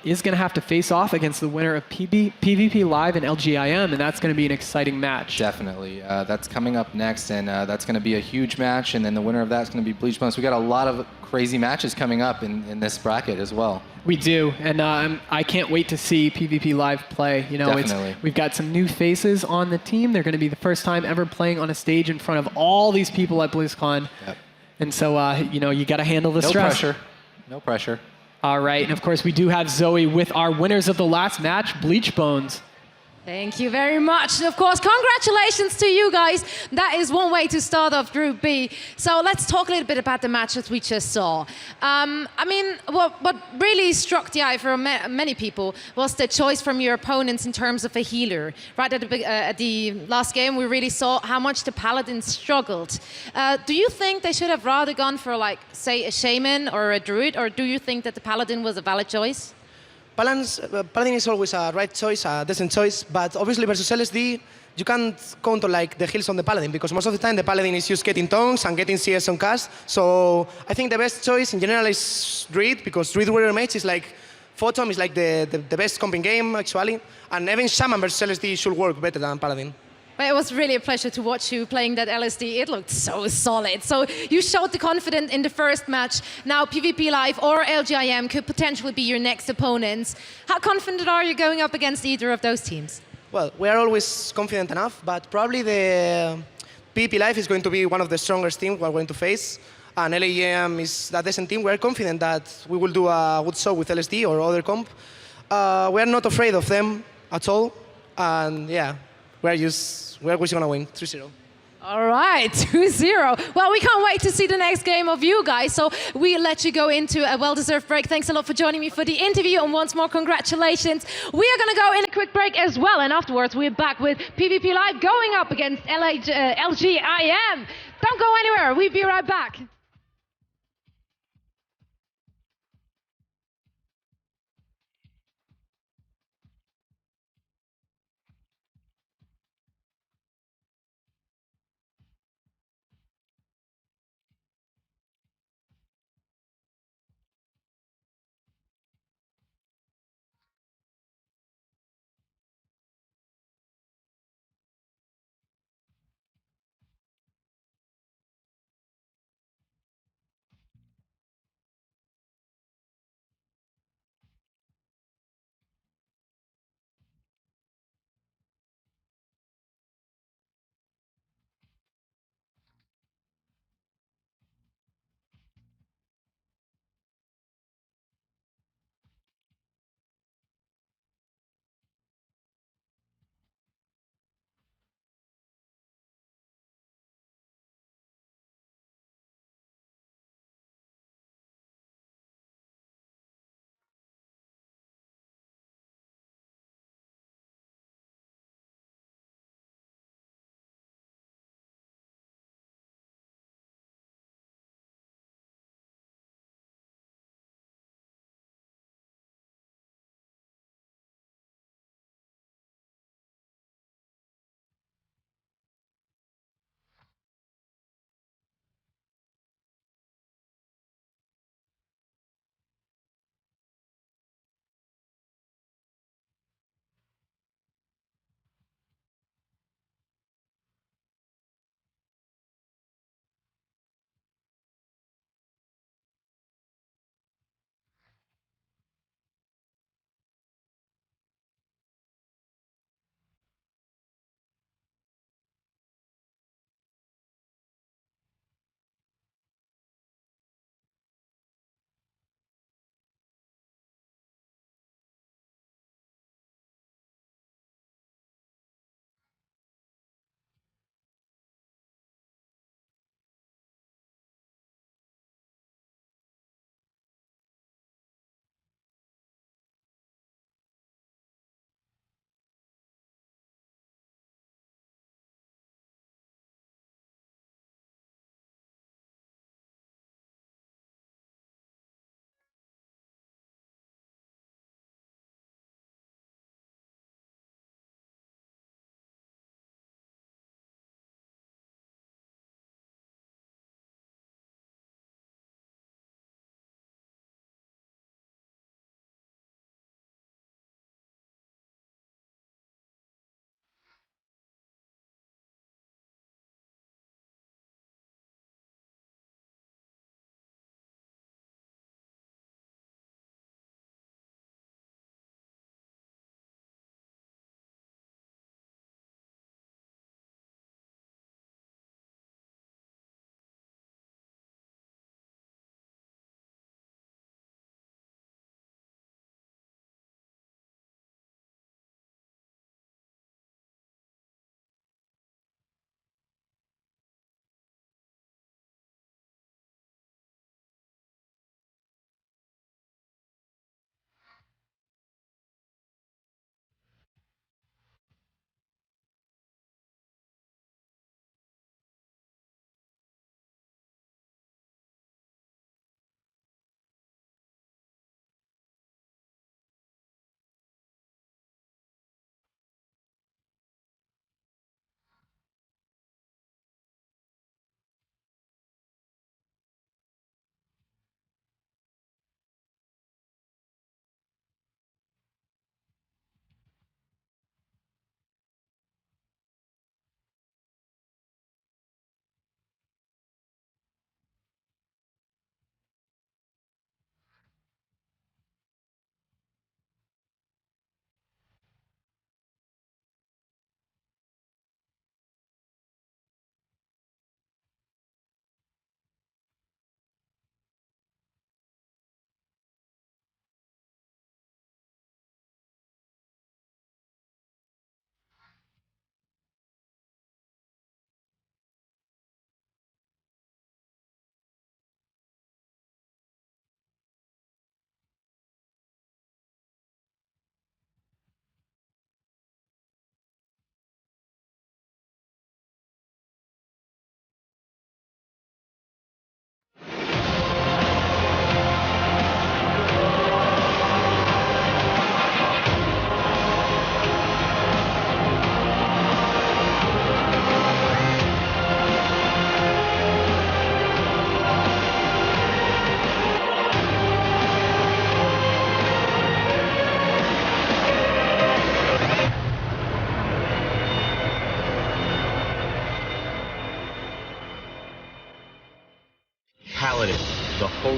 is going to have to face off against the winner of PvP Live and LGIM, and that's going to be an exciting match. Definitely. That's coming up next, and that's going to be a huge match, and then the winner of that's going to be Bleachbone. So we got a lot of crazy matches coming up in this bracket as well. We do, and I can't wait to see PvP Live play. You know, we've got some new faces on the team. They're going to be the first time ever playing on a stage in front of all these people at BlizzCon. Yep. And so, you know, you got to handle the stress. No pressure. All right, and of course we do have Zoe with our winners of the last match, Bleachbones. Thank you very much. And of course, congratulations to you guys. That is one way to start off Group B. So let's talk a little bit about the matches we just saw. I mean, what really struck the eye for many people was the choice from your opponents in terms of a healer. Right at the last game, we really saw how much the Paladins struggled. Do you think they should have rather gone for, like, say, a Shaman or a Druid, or do you think that the Paladin was a valid choice? Paladin is always a right choice, a decent choice, but obviously versus LSD, you can't count on like the heals on the Paladin, because most of the time the Paladin is just getting tongues and getting CS on cast. So I think the best choice in general is Druid, because Druid Warrior Mage is like, Photon is like the best comp in game actually, and even Shaman versus LSD should work better than Paladin. But it was really a pleasure to watch you playing that LSD. It looked so solid. So you showed the confidence in the first match. Now PvP Live or LGIM could potentially be your next opponents. How confident are you going up against either of those teams? Well, we are always confident enough, but probably the PvP Live is going to be one of the strongest teams we're going to face. And LGIM is a decent team. We're confident that we will do a good show with LSD or other comp. We are not afraid of them at all, and yeah, we're just gonna win 3-0. All right, 2-0. Well, we can't wait to see the next game of you guys. So we let you go into a well-deserved break. Thanks a lot for joining me for the interview, and once more, congratulations. We are going to go in a quick break as well, and afterwards, we're back with PvP Live going up against LGIM. Don't go anywhere. We'll be right back.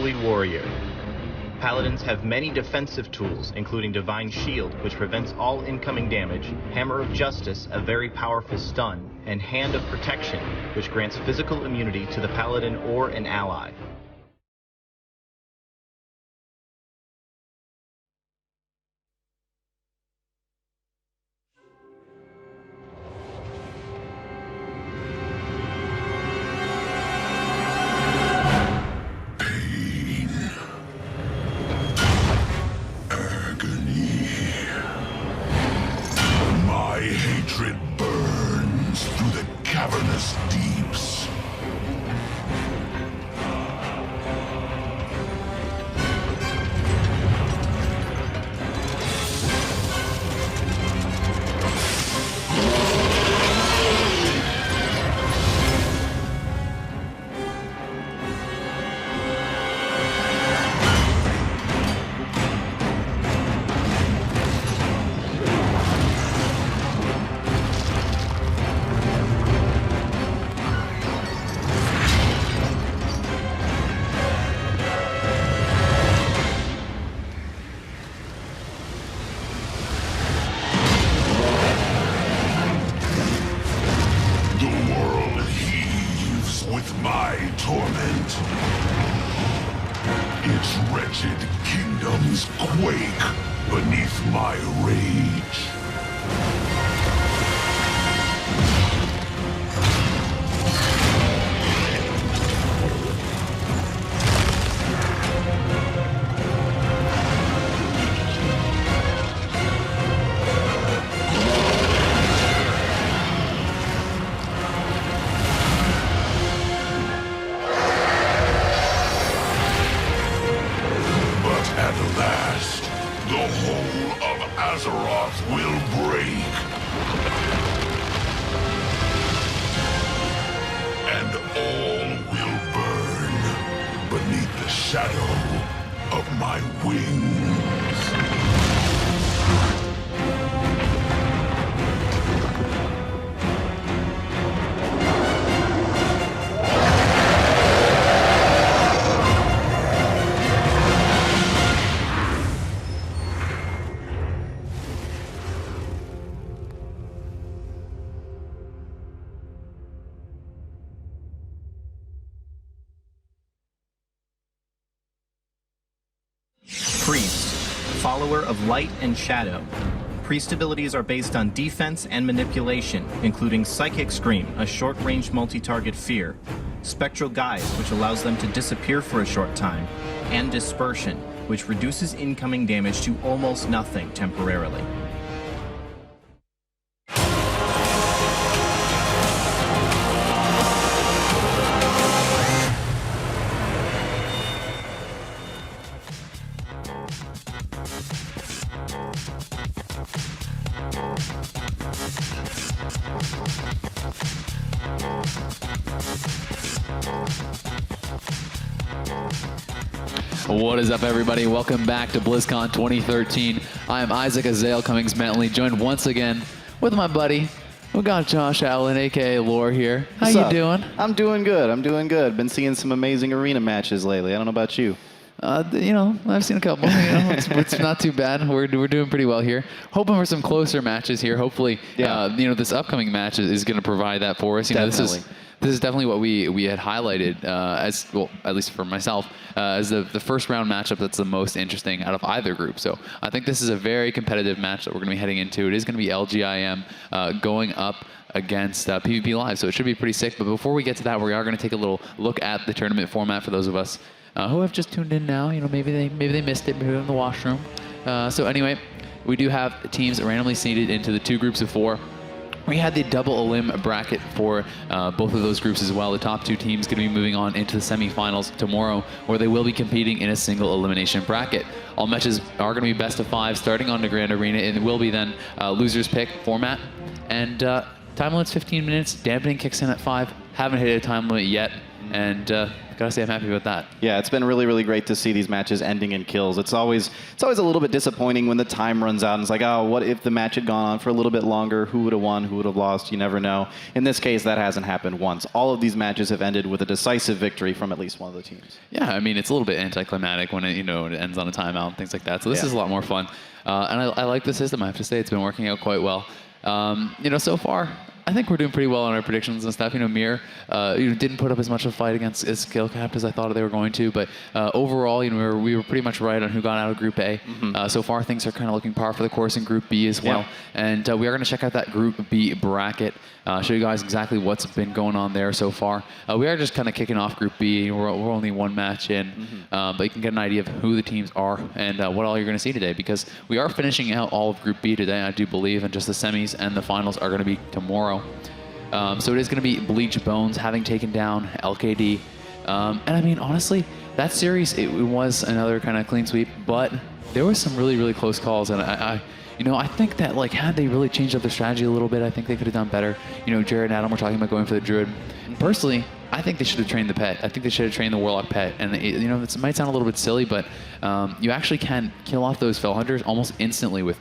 Holy Warrior. Paladins have many defensive tools, including Divine Shield, which prevents all incoming damage, Hammer of Justice, a very powerful stun, and Hand of Protection, which grants physical immunity to the Paladin or an ally. Hatred burns through the cavernous deeps. My torment. Its wretched kingdoms quake beneath my rage. Will break, and all will burn beneath the shadow of my wings. Priest, follower of light and shadow. Priest abilities are based on defense and manipulation, including Psychic Scream, a short-range multi-target fear, Spectral Guise, which allows them to disappear for a short time, and Dispersion, which reduces incoming damage to almost nothing temporarily. What is up, everybody? Welcome back to Blizzcon 2013. I am Isaac Azael Cummings-Bentley, joined once again with my buddy. We got Josh Allen, aka Lore here. How What's you up? doing? I'm doing good. I'm doing good. Been seeing some amazing arena matches lately. I don't know about you. You know, I've seen a couple. You know, it's not too bad. We're doing pretty well here. Hoping for some closer matches here. Hopefully, you know, this upcoming match is going to provide that for us. You know, Definitely. This is definitely what we had highlighted as, well, at least for myself, as the first round matchup that's the most interesting out of either group. So I think this is a very competitive match that we're going to be heading into. It is going to be LGIM going up against PvP Live, so it should be pretty sick. But before we get to that, we are going to take a little look at the tournament format for those of us who have just tuned in now. You know, maybe they missed it, maybe they're in the washroom. So anyway, we do have teams randomly seeded into the 2 groups of 4. We had the double elim bracket for both of those groups as well. The top 2 teams going to be moving on into the semifinals tomorrow, where they will be competing in a single elimination bracket. All matches are going to be best of 5 starting on the Grand Arena, and it will be then losers pick format. And time limit's 15 minutes. Dampening kicks in at 5. Haven't hit a time limit yet. and gotta say I'm happy about that. Yeah, it's been really, really great to see these matches ending in kills. It's always a little bit disappointing when the time runs out and it's like, oh, what if the match had gone on for a little bit longer? Who would have won? Who would have lost? You never know. In this case, that hasn't happened once. All of these matches have ended with a decisive victory from at least one of the teams. Yeah, I mean, it's a little bit anticlimactic when it ends on a timeout and things like that. So this is a lot more fun. And I like the system, I have to say. It's been working out quite well. So far, I think we're doing pretty well on our predictions and stuff. Mir didn't put up as much of a fight against Skillcapped as I thought they were going to, but overall, we were pretty much right on who got out of Group A. So far, things are kind of looking par for the course in Group B as well. And we are going to check out that Group B bracket, show you guys exactly what's been going on there so far. We are just kind of kicking off Group B. We're only one match in, but you can get an idea of who the teams are and what all you're going to see today, because we are finishing out all of Group B today, I do believe, and just the semis and the finals are going to be tomorrow. So it is going to be Bleach Bones having taken down LKD. And I mean, honestly, that series, it was another kind of clean sweep, but there was some really, really close calls. And I think that, had they really changed up their strategy a little bit, I think they could have done better. Jared and Adam were talking about going for the Druid. Personally, I think they should have trained the pet. I think they should have trained the Warlock pet. And, it might sound a little bit silly, but you actually can kill off those Fell Hunters almost instantly with,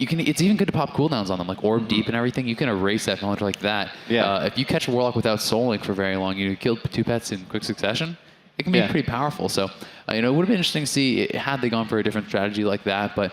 it's even good to pop cooldowns on them, like Orb Deep and everything. You can erase that Fell Hunter like that. Yeah. If you catch a Warlock without Soul Link for very long, you kill 2 pets in quick succession, it can be pretty powerful. So, it would have been interesting to see had they gone for a different strategy like that. But,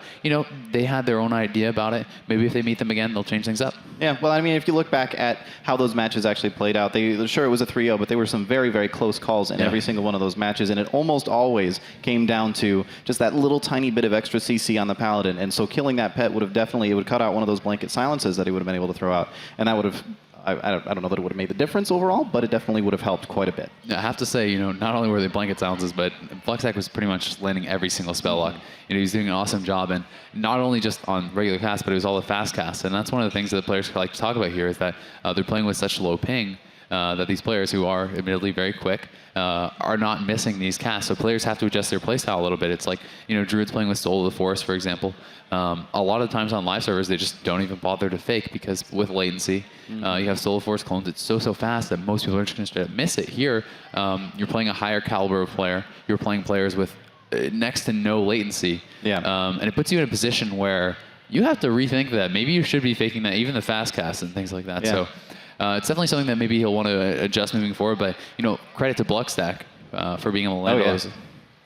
they had their own idea about it. Maybe if they meet them again, they'll change things up. Yeah, well, I mean, if you look back at how those matches actually played out, sure, it was a 3-0, but there were some very, very close calls in every single one of those matches. And it almost always came down to just that little tiny bit of extra CC on the Paladin. And so killing that pet would have it would cut out one of those blanket silences that he would have been able to throw out. And that would have... I don't know that it would have made the difference overall, but it definitely would have helped quite a bit. I have to say, not only were they blanket silences, but Fluxac was pretty much landing every single spell lock. He was doing an awesome job, and not only just on regular casts, but it was all the fast casts. And that's one of the things that the players like to talk about here is that they're playing with such low ping that these players who are admittedly very quick are not missing these casts. So players have to adjust their playstyle a little bit. It's like, Druids playing with Soul of the Forest, for example. A lot of times on live servers, they just don't even bother to fake because with latency, you have Soul of Forest clones. It's so fast that most people are just going to straight up miss it. Here, you're playing a higher caliber of player. You're playing players with next to no latency. And it puts you in a position where you have to rethink that. Maybe you should be faking that, even the fast casts and things like that. So it's definitely something that maybe he'll want to adjust moving forward. But, credit to Blizzcon for being able to land those.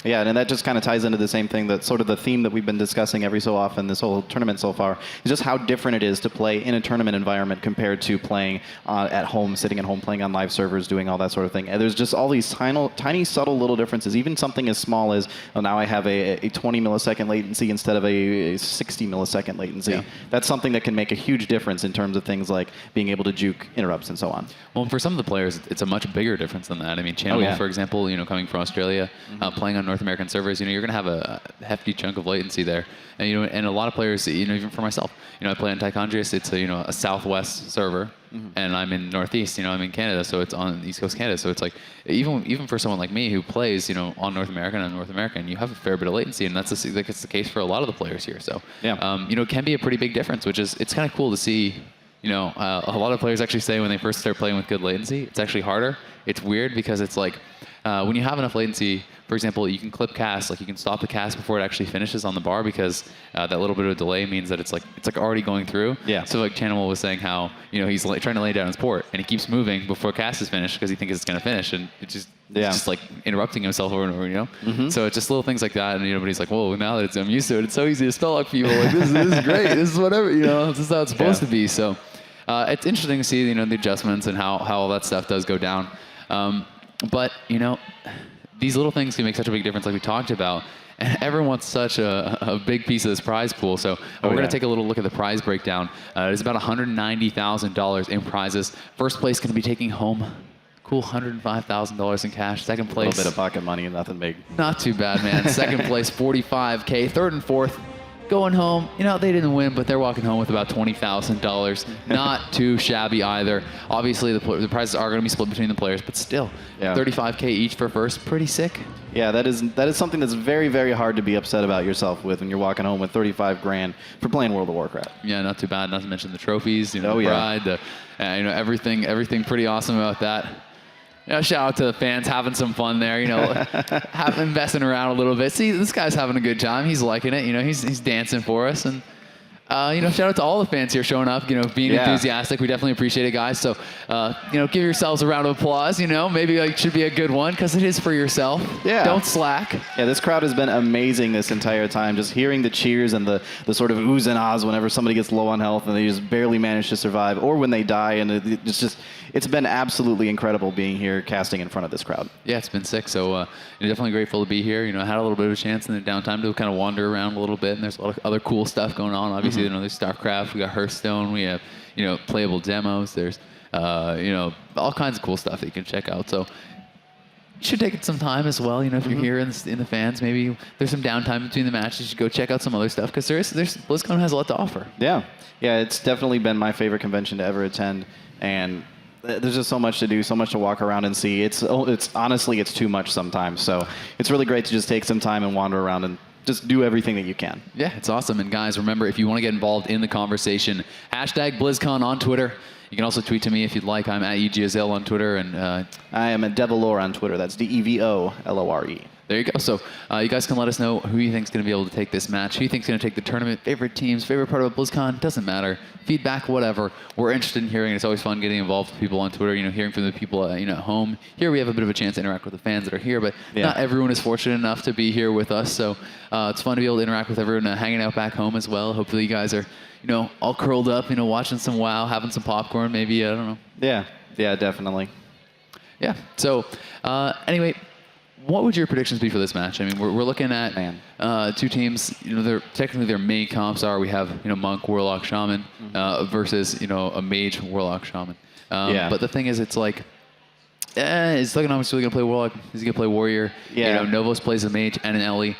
Yeah, and that just kind of ties into the same thing, that sort of the theme that we've been discussing every so often this whole tournament so far, is just how different it is to play in a tournament environment compared to playing at home, sitting at home, playing on live servers, doing all that sort of thing. And there's just all these tiny subtle little differences, even something as small as, now I have a 20 millisecond latency instead of a 60 millisecond latency. Yeah. That's something that can make a huge difference in terms of things like being able to juke interrupts and so on. Well, for some of the players, it's a much bigger difference than that. I mean, Channel, for example, coming from Australia, playing on North American servers, you're going to have a hefty chunk of latency there. And, and a lot of players, even for myself, I play on Tichondrius. It's a Southwest server, and I'm in Northeast, I'm in Canada, so it's on East Coast Canada. So it's like, even for someone like me who plays, on North American and North American, you have a fair bit of latency, and that's the case for a lot of the players here. So, it can be a pretty big difference, it's kind of cool to see. A lot of players actually say when they first start playing with good latency, it's actually harder. It's weird because it's like, when you have enough latency, for example, you can clip cast, you can stop the cast before it actually finishes on the bar because that little bit of delay means that it's already going through. Yeah. So like Chanimal was saying how, he's trying to lay down his port and he keeps moving before cast is finished because he thinks it's going to finish, and it's just like interrupting himself over and over, So it's just little things like that, and but he's like, whoa, now that I'm used to it, it's so easy to spell lock people. Like, this is great. This is whatever, this is how it's supposed to be. So it's interesting to see, the adjustments and how all that stuff does go down. But, these little things can make such a big difference like we talked about. And everyone wants such a big piece of this prize pool. So we're going to take a little look at the prize breakdown. It's about $190,000 in prizes. First place going to be taking home cool $105,000 in cash. Second place. A little bit of pocket money and nothing big. Not too bad, man. Second place, $45K. Third and fourth, going home. They didn't win, but they're walking home with about $20,000. Not too shabby either. Obviously, the prizes are going to be split between the players, but still, $35K each for first. Pretty sick. Yeah, that is something that's very, very hard to be upset about yourself with when you're walking home with 35 grand for playing World of Warcraft. Yeah, not too bad. Not to mention the trophies, the pride, everything pretty awesome about that. shout out to the fans having some fun there. Investing around a little bit. See, this guy's having a good time. He's liking it. He's dancing for us. And shout out to all the fans here showing up, being enthusiastic. We definitely appreciate it, guys. So, give yourselves a round of applause. Maybe it should be a good one because it is for yourself. Yeah. Don't slack. Yeah, this crowd has been amazing this entire time. Just hearing the cheers and the sort of oohs and ahs whenever somebody gets low on health and they just barely manage to survive, or when they die, and it's been absolutely incredible being here casting in front of this crowd. Yeah, it's been sick. So definitely grateful to be here. I had a little bit of a chance in the downtime to kind of wander around a little bit, and there's a lot of other cool stuff going on. Obviously, there's StarCraft, we got Hearthstone, we have playable demos. There's all kinds of cool stuff that you can check out. So you should take some time as well. If you're here in the fans, maybe there's some downtime between the matches. You should go check out some other stuff because there's BlizzCon has a lot to offer. Yeah, it's definitely been my favorite convention to ever attend, and there's just so much to do, so much to walk around and see. It's honestly, it's too much sometimes. So it's really great to just take some time and wander around and just do everything that you can. Yeah, it's awesome. And guys, remember, if you want to get involved in the conversation, #BlizzCon on Twitter. You can also tweet to me if you'd like. I'm at EGSL on Twitter. And I am at Devolore on Twitter. That's DEVOLORE. There you go. So you guys can let us know who you think is going to be able to take this match, who you think is going to take the tournament, favorite teams, favorite part of BlizzCon, doesn't matter. Feedback, whatever. We're interested in hearing. It's always fun getting involved with people on Twitter, hearing from the people at home. Here we have a bit of a chance to interact with the fans that are here, but not everyone is fortunate enough to be here with us. So it's fun to be able to interact with everyone hanging out back home as well. Hopefully you guys are, all curled up, watching some WoW, having some popcorn, maybe, I don't know. Yeah, definitely. Yeah. So anyway, what would your predictions be for this match? I mean, we're looking at two teams. Technically their main comps are we have Monk, Warlock, Shaman versus a Mage, Warlock, Shaman. But the thing is, it's like, is Thugonomics really gonna play Warlock? Is he gonna play Warrior? Yeah. Novos plays a Mage and an Ellie.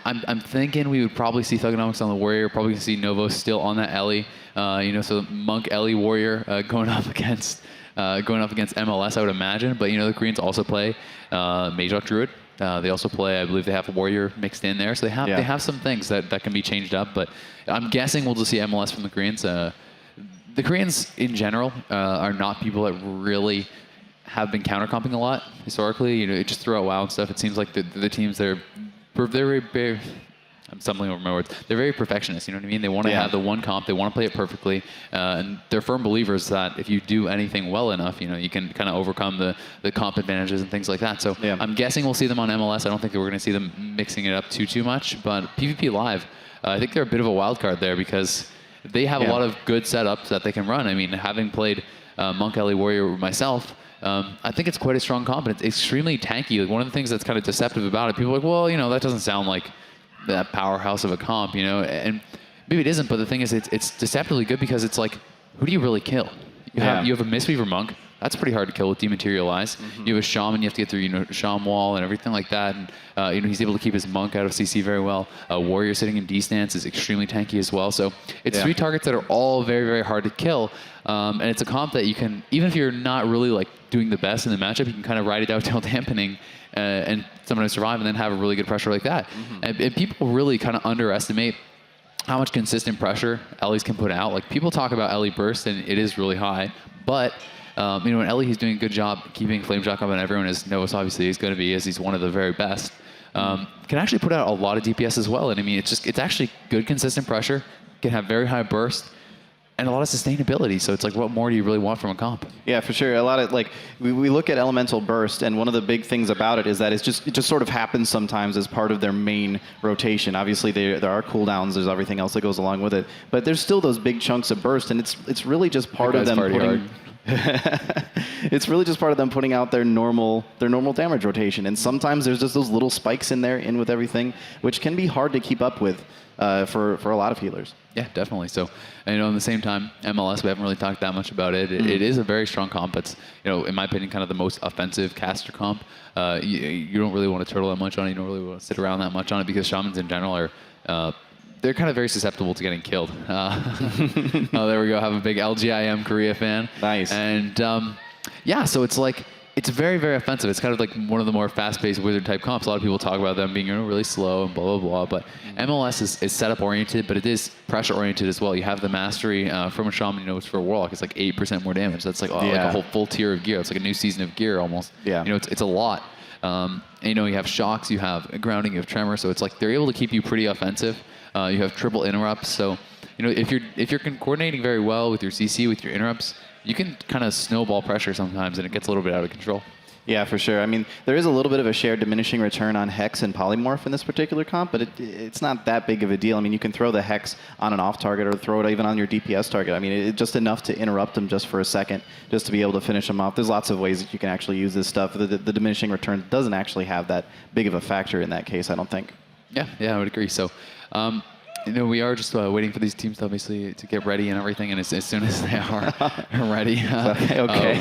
I'm thinking we would probably see Thugonomics on the Warrior. Probably see Novos still on that Ellie. So Monk, Ellie, Warrior going up against MLS, I would imagine. But the Koreans also play Mage Lock Druid. They also play, I believe they have a Warrior mixed in there. So they have some things that can be changed up. But I'm guessing we'll just see MLS from the Koreans. The Koreans in general are not people that really have been counter-comping a lot historically. Just throughout WoW and stuff, it seems like the teams they're very I'm stumbling over my words. They're very perfectionist, you know what I mean? They want to have the one comp, they want to play it perfectly, and they're firm believers that if you do anything well enough, you can kind of overcome the comp advantages and things like that. So I'm guessing we'll see them on MLS. I don't think that we're going to see them mixing it up too much, but PvP Live, I think they're a bit of a wild card there because they have a lot of good setups that they can run. I mean, having played Monk, Ellie, Warrior myself, I think it's quite a strong comp, and it's extremely tanky. Like, one of the things that's kind of deceptive about it, people are like, well, that doesn't sound like that powerhouse of a comp, and maybe it isn't, but the thing is, it's deceptively good because it's like, who do you really kill? You have a Mistweaver Monk. That's pretty hard to kill with Dematerialize. You have a Shaman, you have to get through, Shaman Wall and everything like that. And, he's able to keep his Monk out of CC very well. Warrior sitting in D-stance is extremely tanky as well. So it's three targets that are all very, very hard to kill. And it's a comp that you can, even if you're not really like doing the best in the matchup, you can kind of ride it out till dampening and someone to survive and then have a really good pressure like that. And people really kind of underestimate how much consistent pressure Ellie's can put out. Like, people talk about Ellie burst, and it is really high, but when Ellie, he's doing a good job keeping Flameshock up on everyone, as Novos obviously is going to be, as he's one of the very best. Can actually put out a lot of DPS as well. And I mean, it's actually good consistent pressure, can have very high burst, and a lot of sustainability. So it's like, what more do you really want from a comp? Yeah, for sure. A lot of, like, we look at Elemental Burst, and one of the big things about it is that it just sort of happens sometimes as part of their main rotation. Obviously, there are cooldowns. There's everything else that goes along with it. But there's still those big chunks of burst, and it's really just part of them putting... It's really just part of them putting out their normal damage rotation, and sometimes there's just those little spikes in there, in with everything, which can be hard to keep up with for a lot of healers. Yeah, definitely. So, and, in the same time, MLS, we haven't really talked that much about it. It is a very strong comp. It's, in my opinion, kind of the most offensive caster comp. You don't really want to turtle that much on it. You don't really want to sit around that much on it because shamans in general are. They're kind of very susceptible to getting killed. Oh, there we go. Have a big LGIM Korea fan. Nice. And yeah, so it's like, it's very, very offensive. It's kind of like one of the more fast-paced Wizard type comps. A lot of people talk about them being really slow and blah, blah, blah. But MLS is setup-oriented, but it is pressure-oriented as well. You have the mastery from a Shaman, it's for a Warlock. It's like 8% more damage. That's like, like a whole full tier of gear. It's like a new season of gear almost. Yeah. It's a lot. And, you have shocks, you have grounding, you have tremor. So it's like they're able to keep you pretty offensive. You have triple interrupts. So, if you're coordinating very well with your CC, with your interrupts, you can kind of snowball pressure sometimes, and it gets a little bit out of control. Yeah, for sure. I mean, there is a little bit of a shared diminishing return on Hex and Polymorph in this particular comp, but it's not that big of a deal. I mean, you can throw the Hex on an off target or throw it even on your DPS target. I mean, it's just enough to interrupt them just for a second, just to be able to finish them off. There's lots of ways that you can actually use this stuff. The diminishing return doesn't actually have that big of a factor in that case, I don't think. Yeah, I would agree. So, we are just waiting for these teams to obviously to get ready and everything, and as soon as they are ready,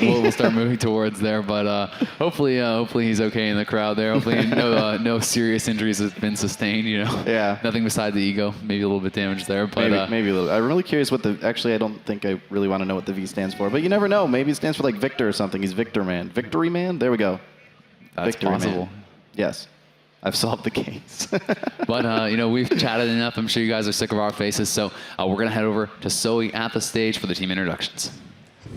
we'll start moving towards there. But hopefully he's okay in the crowd there. Hopefully no serious injuries have been sustained. Yeah. Nothing beside the ego. Maybe a little bit damaged there, but maybe a little. I'm really curious what actually, I don't think I really want to know what the V stands for, but you never know. Maybe it stands for like Victor or something. He's Victor Man. Victory Man. There we go. That's Victory possible. Man. Yes. I've solved the case. But, we've chatted enough. I'm sure you guys are sick of our faces. So we're going to head over to Zoe at the stage for the team introductions.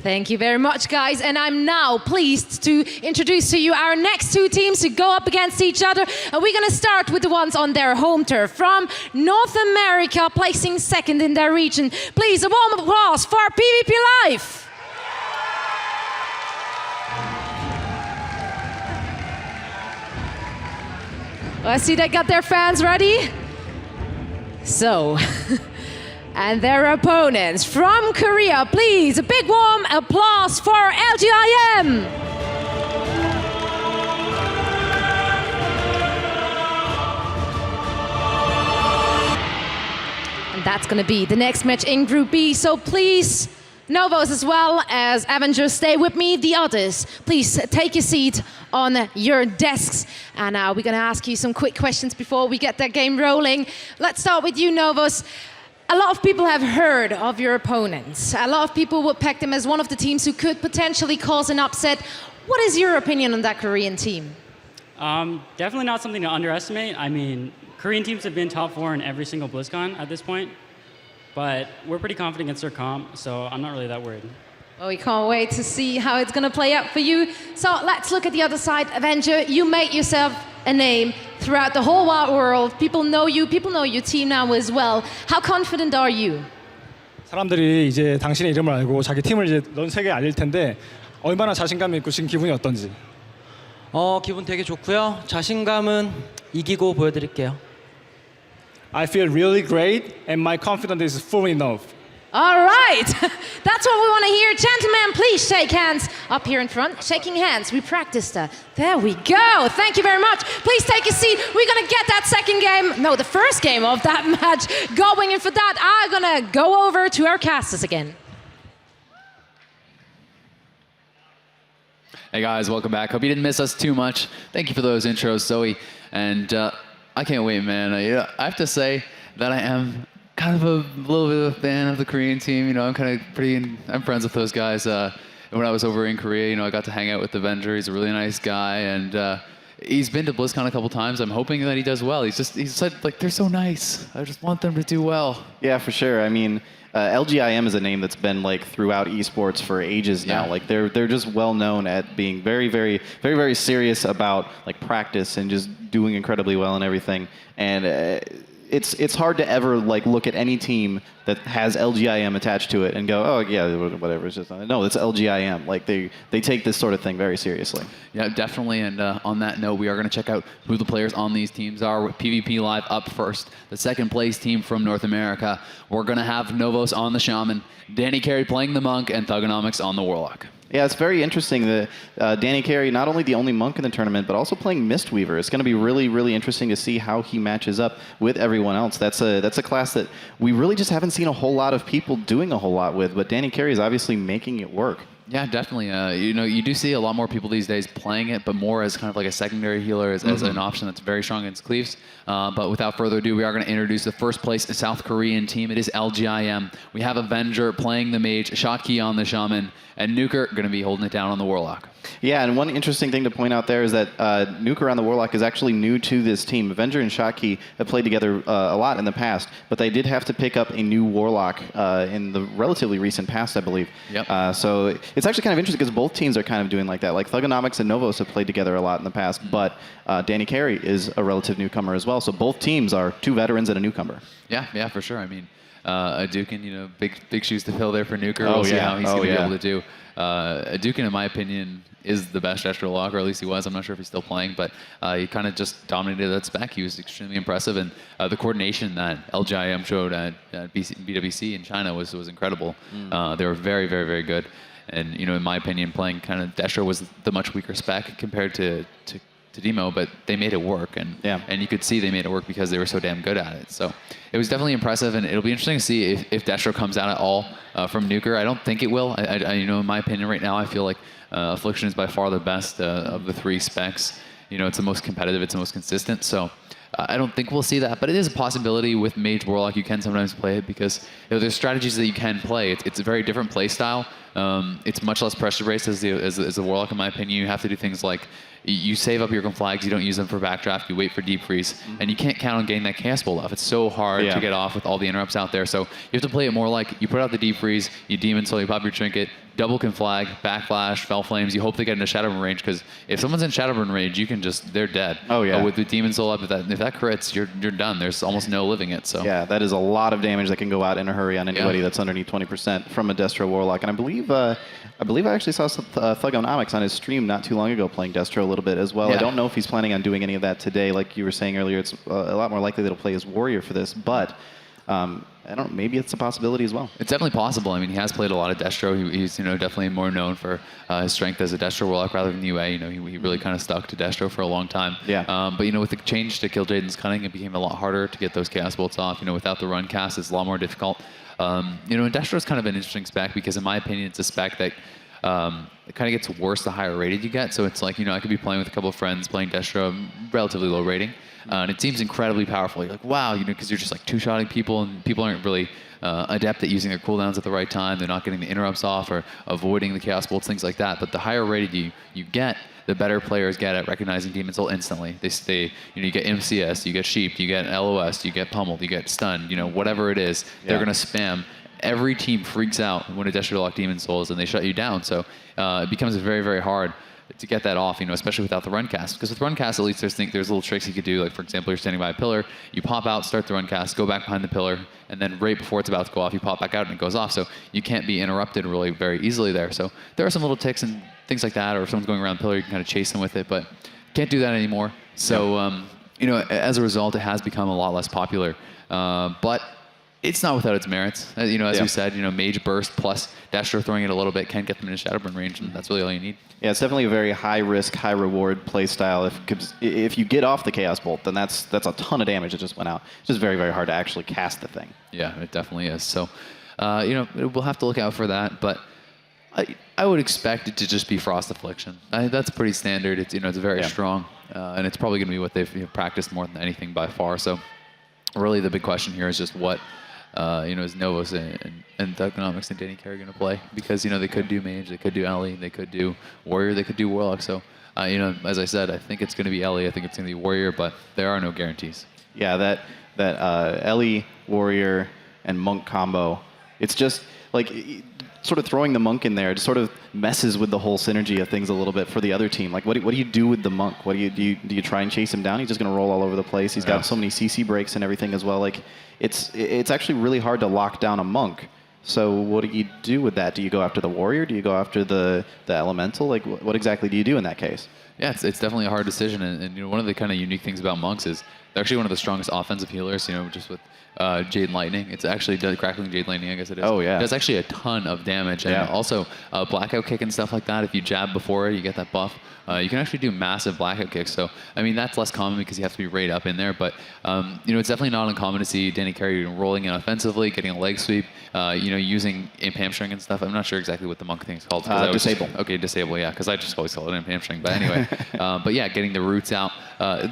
Thank you very much, guys. And I'm now pleased to introduce to you our next two teams to go up against each other. And we're going to start with the ones on their home turf from North America, placing second in their region. Please, a warm applause for PvP Live. I see they got their fans ready. So, and their opponents from Korea, please, a big warm applause for LGIM. And that's going to be the next match in Group B. So please, Novos as well as Avengers, stay with me. The others, please take your seat on your desks. And we're going to ask you some quick questions before we get that game rolling. Let's start with you, Novos. A lot of people have heard of your opponents. A lot of people would peg them as one of the teams who could potentially cause an upset. What is your opinion on that Korean team? Definitely not something to underestimate. I mean, Korean teams have been top 4 in every single Blizzcon at this point. But we're pretty confident against their comp, so I'm not really that worried. Well, we can't wait to see how it's going to play out for you. So let's look at the other side. Avenger, you made yourself a name throughout the whole wide world. People know you. People know your team now as well. How confident are you? 사람들이 이제 당신의 이름을 알고 자기 팀을 이제 넌 세계에 알릴 텐데 얼마나 자신감이 있고 지금 기분이 어떤지. 기분 되게 좋고요. 자신감은 이기고 보여드릴게요. I feel really great, and my confidence is full enough. All right, that's what we want to hear. Gentlemen, please shake hands up here in front. Shaking hands, we practiced that. There we go. Thank you very much. Please take a seat. We're going to get that second game, no, the first game of that match going. And for that, I'm going to go over to our casters again. Hey guys, welcome back. Hope you didn't miss us too much. Thank you for those intros, Zoe. And I can't wait, man. I have to say that I am kind of a little bit of a fan of the Korean team. I'm kind of I'm friends with those guys. When I was over in Korea, I got to hang out with the Avenger. He's a really nice guy, and he's been to Blizzcon a couple times. I'm hoping that he does well. He said, like, they're so nice. I just want them to do well. Yeah, for sure. I mean, LGIM is a name that's been like throughout esports for ages now. Yeah. Like they're just well known at being very, very, very, very serious about like practice and just doing incredibly well and everything. And it's hard to ever like look at any team that has LGIM attached to it and go, oh yeah, whatever. It's just no, it's LGIM. Like they take this sort of thing very seriously. Yeah, definitely. And on that note, we are going to check out who the players on these teams are. With PvP Live up first, the second place team from North America. We're going to have Novos on the Shaman, Danny Carey playing the Monk, and Thugonomics on the Warlock. Yeah, it's very interesting that Danny Carey, not only the only monk in the tournament, but also playing Mistweaver. It's going to be really, really interesting to see how he matches up with everyone else. That's a class that we really just haven't seen a whole lot of people doing a whole lot with, but Danny Carey is obviously making it work. Yeah, definitely. You do see a lot more people these days playing it, but more as kind of like a secondary healer, as an option that's very strong against cleaves. But without further ado, we are going to introduce the first place South Korean team. It is LGIM. We have Avenger playing the mage, Shotki on the shaman, and Nuker going to be holding it down on the warlock. Yeah, and one interesting thing to point out there is that Nuker on the Warlock is actually new to this team. Avenger and Shotki have played together a lot in the past, but they did have to pick up a new Warlock in the relatively recent past, I believe. Yep. So it's actually kind of interesting because both teams are kind of doing like that. Like Thugonomics and Novos have played together a lot in the past, but Danny Carey is a relative newcomer as well. So both teams are two veterans and a newcomer. Yeah, for sure. I mean, Adukin, big shoes to fill there for Nuker. We'll see how he's going to be able to do. Adukin, in my opinion, is the best Destro lock, or at least he was. I'm not sure if he's still playing, but he kind of just dominated that spec. He was extremely impressive, and the coordination that LGIM showed at BWC in China was incredible. They were very, very, very good. And, in my opinion, playing kind of Destro was the much weaker spec compared to Demo, but they made it work, and you could see they made it work because they were so damn good at it. So it was definitely impressive, and it'll be interesting to see if Destro comes out at all from Nuker. I don't think it will. In my opinion right now, I feel like Affliction is by far the best of the three specs. It's the most competitive, it's the most consistent, so I don't think we'll see that, but it is a possibility with Mage Warlock. You can sometimes play it because there's strategies that you can play. It's a very different play style. It's much less pressure-based as the Warlock, in my opinion. You have to do things like you save up your flags, you don't use them for backdraft, you wait for deep freeze, and you can't count on getting that cast bolt off. It's so hard to get off with all the interrupts out there. So you have to play it more like you put out the deep freeze, you demon soul, you pop your trinket, double can flag, backflash, fell flames. You hope they get into Shadowburn range, because if someone's in Shadowburn range, you can they're dead. Oh yeah. With the demon soul up, if that crits, you're done. There's almost no living it. So yeah, that is a lot of damage that can go out in a hurry on anybody that's underneath 20% from a Destro Warlock. And I believe I actually saw some Thugonomics on his stream not too long ago playing Destro a little bit as well. I don't know if he's planning on doing any of that today. Like you were saying earlier, it's a lot more likely that he'll play as Warrior for this, but I don't know, maybe it's a possibility as well. It's definitely possible. I mean, he has played a lot of Destro. He's definitely more known for his strength as a Destro Warlock rather than UA. He really kind of stuck to Destro for a long time. Yeah. But with the change to Kill Jaden's Cunning, it became a lot harder to get those Chaos Bolts off. Without the run cast, it's a lot more difficult. And Destro is kind of an interesting spec because, in my opinion, it's a spec that it kind of gets worse the higher rated you get. So it's like, I could be playing with a couple of friends playing Destro, relatively low rating. And it seems incredibly powerful. You're like, wow, because you're just like two-shotting people, and people aren't really adept at using their cooldowns at the right time. They're not getting the interrupts off or avoiding the Chaos Bolts, things like that. But the higher rated you get, the better players get at recognizing Demon Soul instantly. You get MCS, you get Sheep, you get LOS, you get Pummeled, you get Stunned, whatever it is, they're going to spam. Every team freaks out when a Destro lock Demon Souls and they shut you down. So it becomes very, very hard to get that off, especially without the run cast. Because with run cast, at least there's little tricks you could do. Like, for example, you're standing by a pillar, you pop out, start the run cast, go back behind the pillar, and then right before it's about to go off, you pop back out and it goes off. So you can't be interrupted really very easily there. So there are some little ticks and things like that, or if someone's going around the pillar, you can kind of chase them with it, but can't do that anymore. So, as a result, it has become a lot less popular. But it's not without its merits. As we said, Mage Burst plus Destro throwing it a little bit can get them into Shadowburn range, and that's really all you need. Yeah, it's definitely a very high risk, high reward play style. If you get off the Chaos Bolt, then that's a ton of damage that just went out. It's just very, very hard to actually cast the thing. Yeah, it definitely is. So, we'll have to look out for that, but I would expect it to just be Frost Affliction. I think that's pretty standard. It's it's very strong, and it's probably going to be what they've practiced more than anything by far. So, really, the big question here is just what. Is Novos and Thugonomics and Danny Carey going to play? Because, they could do Mage, they could do Ellie, they could do Warrior, they could do Warlock. So, as I said, I think it's going to be Ellie, I think it's going to be Warrior, but there are no guarantees. Yeah, that Ellie, Warrior, and Monk combo, it's just, like, sort of throwing the Monk in there, it sort of messes with the whole synergy of things a little bit for the other team. Like, what do you do with the Monk? Do you try and chase him down? He's just going to roll all over the place. He's got so many CC breaks and everything as well. Like, it's actually really hard to lock down a Monk. So what do you do with that? Do you go after the Warrior? Do you go after the Elemental? Like, what exactly do you do in that case? Yeah, it's definitely a hard decision. And one of the kind of unique things about Monks is They're actually one of the strongest offensive healers, just with Jade Lightning. It's actually Crackling Jade Lightning, I guess it is. Oh, yeah. It does actually a ton of damage. And also, Blackout Kick and stuff like that, if you jab before it, you get that buff. You can actually do massive Blackout Kicks. So, I mean, that's less common because you have to be right up in there. But, it's definitely not uncommon to see Danny Carey rolling in offensively, getting a leg sweep, using imp hamstring and stuff. I'm not sure exactly what the monk thing is called. Disable. Disable, yeah, because I just always call it imp hamstring. But anyway, but yeah, getting the roots out.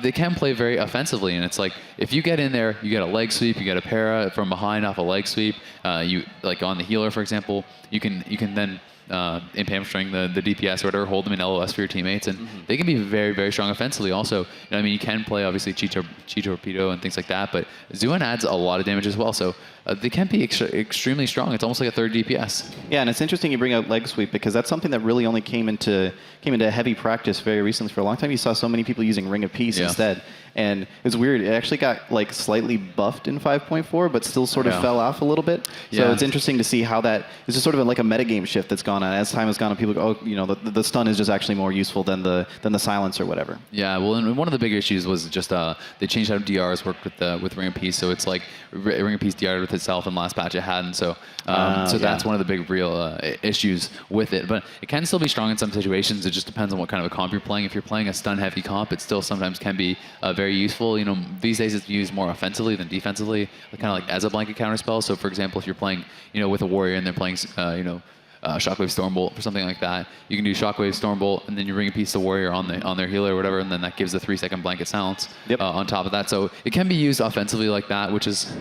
They can play very offensively, and it's like, if you get in there, you get a leg sweep, you get a para from behind off a leg sweep. You like on the healer, for example, you can then imp hamstring the DPS or whatever, hold them in LOS for your teammates, and they can be very, very strong offensively. Also, you can play obviously Chi Torpedo and things like that, but Zuan adds a lot of damage as well. So they can be extremely strong. It's almost like a third DPS. Yeah, and it's interesting you bring up leg sweep because that's something that really only came into heavy practice very recently. For a long time, you saw so many people using Ring of Peace instead. And it's weird. It actually got like slightly buffed in 5.4, but still sort of fell off a little bit. So it's interesting to see how that is just sort of like a metagame shift that's gone on. As time has gone on, people go, the stun is just actually more useful than the silence or whatever. Yeah, well, and one of the big issues was just they changed how DRs worked with Ring of Peace. So it's like Ring of Peace DR'd with itself, and last patch it hadn't. So that's one of the big real issues with it. But it can still be strong in some situations. It just depends on what kind of a comp you're playing. If you're playing a stun heavy comp, it still sometimes can be very useful. These days it's used more offensively than defensively, kind of like as a blanket counterspell. So for example, if you're playing, with a warrior and they're playing, Shockwave Stormbolt or something like that, you can do Shockwave Stormbolt and then you Ring of Peace the warrior on their healer or whatever, and then that gives the 3-second blanket silence on top of that. So it can be used offensively like that, which is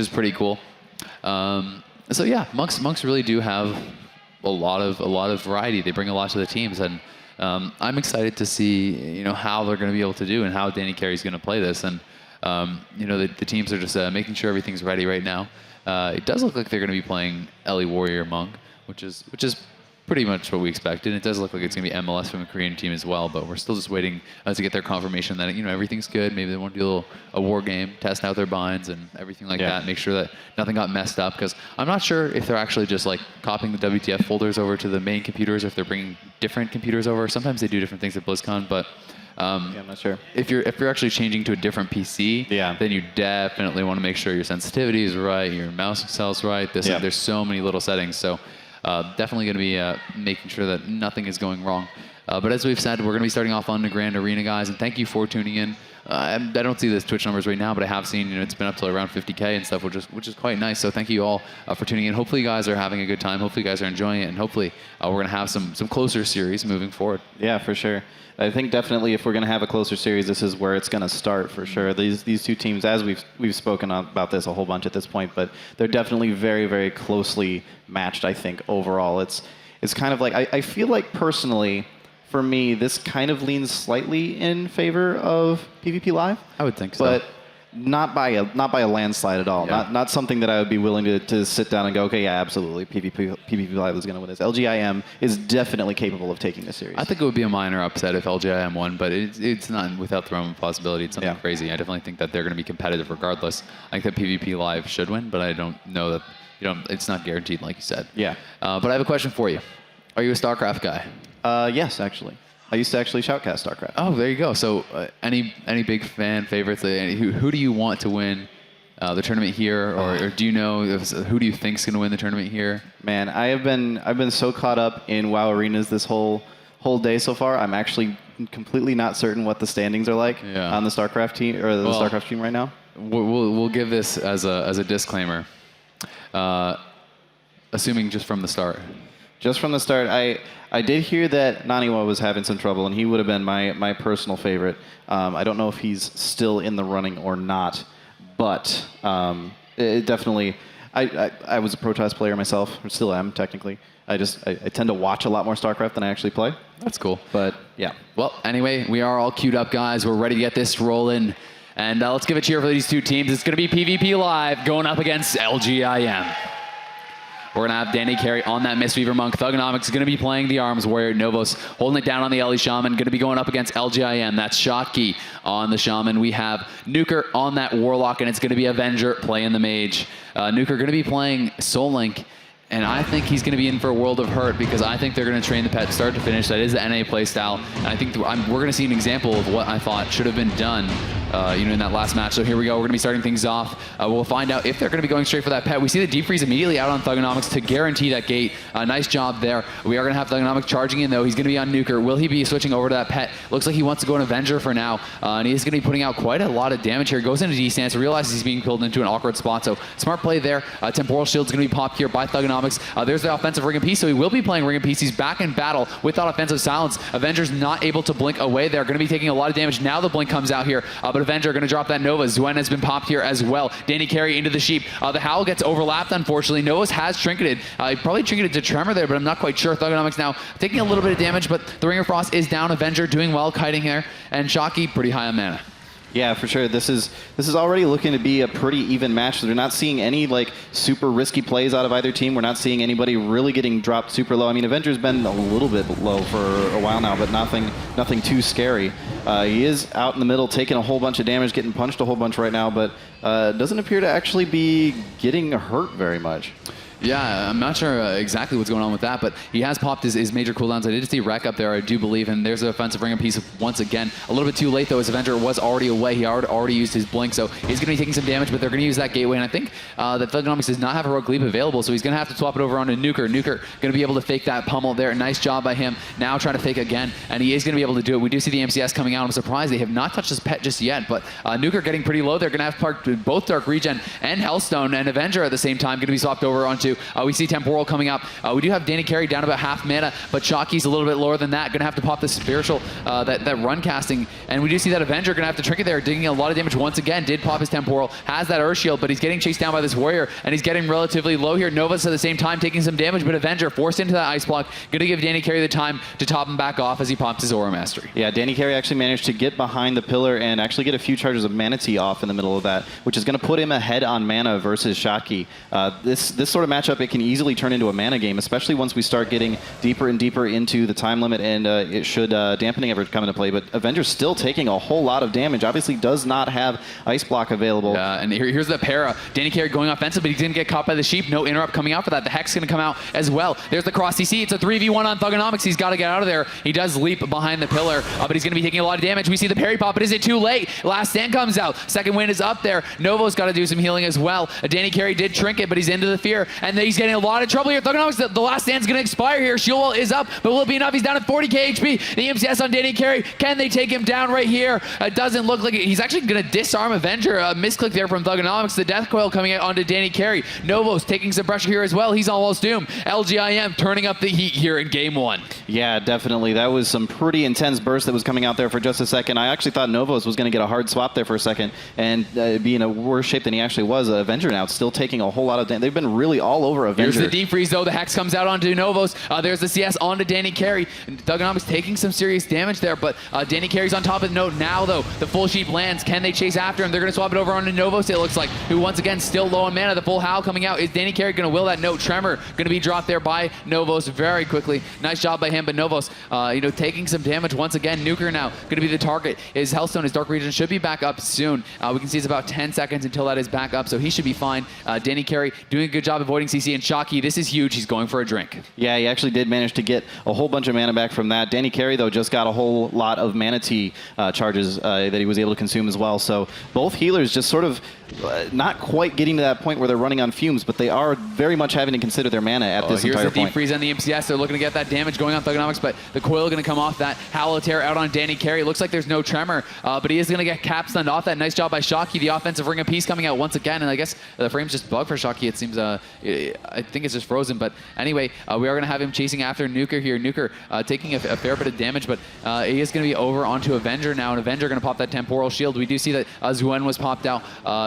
pretty cool. So yeah, monks really do have a lot of variety. They bring a lot to the teams, and I'm excited to see how they're going to be able to do and how Danny Carey's going to play this. And the teams are just making sure everything's ready right now. It does look like they're going to be playing Ellie Warrior Monk, which is pretty much what we expected. It does look like it's going to be MLS from the Korean team as well, but we're still just waiting to get their confirmation that everything's good. Maybe they want to do a war game, test out their binds and everything like that, make sure that nothing got messed up. Because I'm not sure if they're actually just like copying the WTF folders over to the main computers, or if they're bringing different computers over. Sometimes they do different things at BlizzCon, but I'm not sure. If you're actually changing to a different PC, then you definitely want to make sure your sensitivity is right, your mouse accels right. There's so many little settings, so definitely going to be making sure that nothing is going wrong. But as we've said, we're going to be starting off on the Grand Arena, guys, and thank you for tuning in. I don't see the Twitch numbers right now, but I have seen it's been up to around 50K and stuff, which is quite nice. So thank you all for tuning in. Hopefully you guys are having a good time. Hopefully you guys are enjoying it, and hopefully we're going to have some closer series moving forward. Yeah, for sure. I think definitely if we're going to have a closer series, this is where it's going to start for sure. These two teams, as we've spoken about this a whole bunch at this point, but they're definitely very, very closely matched, I think, overall. It's kind of like, I feel like personally, for me, this kind of leans slightly in favor of PvP Live. I would think so. But not by a landslide at all. Yeah. Not something that I would be willing to sit down and go, okay, yeah, absolutely, PvP Live is going to win this. LGIM is definitely capable of taking this series. I think it would be a minor upset if LGIM won, but it's not without the realm of possibility. It's something crazy. I definitely think that they're going to be competitive regardless. I think that PvP Live should win, but I don't know that it's not guaranteed, like you said. Yeah. But I have a question for you. Are you a StarCraft guy? Yes, actually. I used to actually shoutcast StarCraft. Oh, there you go. So any big fan favorites? Who do you want to win the tournament here, or do you know who do you think's going to win the tournament here? Man, I've been so caught up in WoW arenas this whole day so far. I'm actually completely not certain what the standings are like on the StarCraft team or the StarCraft team right now. We'll give this as a disclaimer. Assuming just from the start. Just from the start, I did hear that Naniwa was having some trouble, and he would have been my personal favorite. I don't know if he's still in the running or not, but it definitely. I was a Protoss player myself, or still am technically. I tend to watch a lot more StarCraft than I actually play. That's cool. But yeah. Well, anyway, we are all queued up, guys. We're ready to get this rolling, and let's give a cheer for these two teams. It's going to be PvP Live going up against LGIM. We're going to have Danny Carey on that Mistweaver Monk. Thugonomics is going to be playing the Arms Warrior. Novos holding it down on the Ellie Shaman. Going to be going up against LGIM. That's Shotki on the Shaman. We have Nuker on that Warlock, and it's going to be Avenger playing the Mage. Nuker going to be playing Soul Link, and I think he's going to be in for a world of hurt because I think they're going to train the pet start to finish. That is the NA playstyle. And I think we're going to see an example of what I thought should have been done in that last match. So here we go. We're going to be starting things off. We'll find out if they're going to be going straight for that pet. We see the deep freeze immediately out on Thugonomics to guarantee that gate. Nice job there. We are going to have Thugonomics charging in, though. He's going to be on Nuker. Will he be switching over to that pet? Looks like he wants to go on Avenger for now. And he's going to be putting out quite a lot of damage here. Goes into D-stance, realizes he's being pulled into an awkward spot. So smart play there. Temporal Shield's going to be popped here by Thugonomics. There's the offensive Ring of Peace, so he will be playing Ring of Peace. He's back in battle with that offensive silence. Avenger's not able to blink away there. Going to be taking a lot of damage. Now the blink comes out here, but Avenger going to drop that Nova. Zuen has been popped here as well. Danny Carey into the Sheep. The Howl gets overlapped, unfortunately. Nova's has trinketed. He probably trinketed to Tremor there, but I'm not quite sure. Thugonomics now taking a little bit of damage, but the Ring of Frost is down. Avenger doing well, kiting here, and Shocky pretty high on mana. Yeah, for sure. This is already looking to be a pretty even match. They're not seeing any like super risky plays out of either team. We're not seeing anybody really getting dropped super low. I mean, Avenger's been a little bit low for a while now, but nothing too scary. He is out in the middle, taking a whole bunch of damage, getting punched a whole bunch right now, but doesn't appear to actually be getting hurt very much. Yeah, I'm not sure exactly what's going on with that, but he has popped his major cooldowns. I did see Wreck up there, I do believe, and there's an offensive Ring of Peace once again. A little bit too late, though, as Avenger was already away. He already used his blink, so he's going to be taking some damage, but they're going to use that gateway, and I think that Thugonomics does not have Heroic Leap available, so he's going to have to swap it over onto Nuker. Nuker going to be able to fake that pummel there. Nice job by him. Now trying to fake again, and he is going to be able to do it. We do see the MCS coming out. I'm surprised they have not touched his pet just yet, but Nuker getting pretty low. They're going to have parked both Dark Regen and Hellstone, and Avenger at the same time going to be swapped over onto, we see Temporal coming up. We do have Danny Carey down about half mana, but Shocky's a little bit lower than that. Going to have to pop the Spiritual, that run casting, and we do see that Avenger going to have to trick it there, digging a lot of damage once again. Did pop his Temporal, has that Earth Shield, but he's getting chased down by this Warrior, and he's getting relatively low here. Nova's at the same time taking some damage, but Avenger forced into that Ice Block. Going to give Danny Carey the time to top him back off as he pops his Aura Mastery. Yeah, Danny Carey actually managed to get behind the pillar and actually get a few charges of Manatee off in the middle of that, which is going to put him ahead on mana versus Shocky. This sort of matchup, it can easily turn into a mana game, especially once we start getting deeper and deeper into the time limit, and it should dampening ever come into play. But Avenger's still taking a whole lot of damage. Obviously does not have Ice Block available. Yeah, and here's the para. Danny Carey going offensive, but he didn't get caught by the Sheep. No interrupt coming out for that. The Hex going to come out as well. There's the cross CC. It's a 3v1 on Thugonomics. He's got to get out of there. He does leap behind the pillar, but he's going to be taking a lot of damage. We see the parry pop, but is it too late? Last Stand comes out. Second Wind is up there. Novo's got to do some healing as well. Danny Carey did trinket, but he's into the fear, and he's getting a lot of trouble here. Thugonomics, the last Stand's going to expire here. Shield Wall is up, but will it be enough? He's down at 40k HP. The MCS on Danny Carey. Can they take him down right here? It doesn't look like it. He's actually going to disarm Avenger. A misclick there from Thugonomics. The Death Coil coming out onto Danny Carey. Novos taking some pressure here as well. He's almost doomed. LGIM turning up the heat here in game one. Yeah, definitely. That was some pretty intense burst that was coming out there for just a second. I actually thought Novos was going to get a hard swap there for a second and be in a worse shape than he actually was. Avenger now still taking a whole lot of damage. They've been really all over Avenger. Here's the deep freeze though. The Hex comes out onto Novos. There's the CS onto Danny Carey. Thugonomics taking some serious damage there, but Danny Carey's on top of the note now though. The full Sheep lands. Can they chase after him? They're going to swap it over onto Novos, it looks like, who once again still low on mana. The full Howl coming out. Is Danny Carey going to will that note? Tremor going to be dropped there by Novos very quickly. Nice job by him, but Novos taking some damage once again. Nuker now going to be the target. His Hellstone, his Dark Region should be back up soon. We can see it's about 10 seconds until that is back up, so he should be fine. Danny Carey doing a good job avoiding CC, and Shocky, this is huge. He's going for a drink. Yeah, he actually did manage to get a whole bunch of mana back from that. Danny Carey, though, just got a whole lot of Manatee charges that he was able to consume as well. So both healers just sort of not quite getting to that point where they're running on fumes, but they are very much having to consider their mana at this entire point. Here's the deep freeze on the MCS. They're looking to get that damage going on Thugonomics, but the coil going to come off that. Hallow Tear out on Danny Carey. Looks like there's no Tremor, but he is going to get cap stunned off that. Nice job by Shocky. The offensive Ring of Peace coming out once again, and I guess the frame's just bugged for Shocky. It seems, I think it's just frozen, but anyway, we are going to have him chasing after Nuker here. Nuker taking a fair bit of damage, but he is going to be over onto Avenger now, and Avenger going to pop that Temporal Shield. We do see that Zuen was popped out.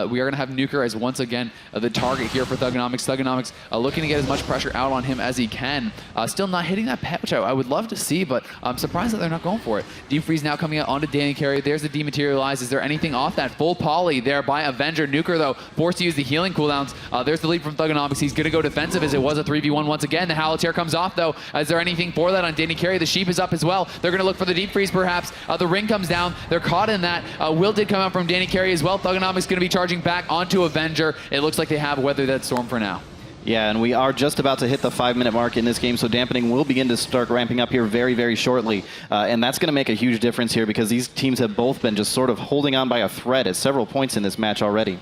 We are going to have Nuker as once again the target here for Thugonomics. Thugonomics looking to get as much pressure out on him as he can. Still not hitting that pet, which I would love to see, but I'm surprised that they're not going for it. Deep freeze now coming out onto Danny Carey. There's the dematerialize. Is there anything off that? Full poly there by Avenger. Nuker, though, forced to use the healing cooldowns. There's the lead from Thugonomics. He's going to go defensive as it was a 3v1 once again. The Hallow Tear comes off, though. Is there anything for that on Danny Carey? The Sheep is up as well. They're going to look for the deep freeze, perhaps. The ring comes down. They're caught in that. Will did come out from Danny Carey as well. Thugonomics going to be charging back onto Avenger. It looks like they have weathered that storm for now. Yeah, and we are just about to hit the 5-minute mark in this game, so dampening will begin to start ramping up here very, very shortly. And that's going to make a huge difference here because these teams have both been just sort of holding on by a thread at several points in this match already.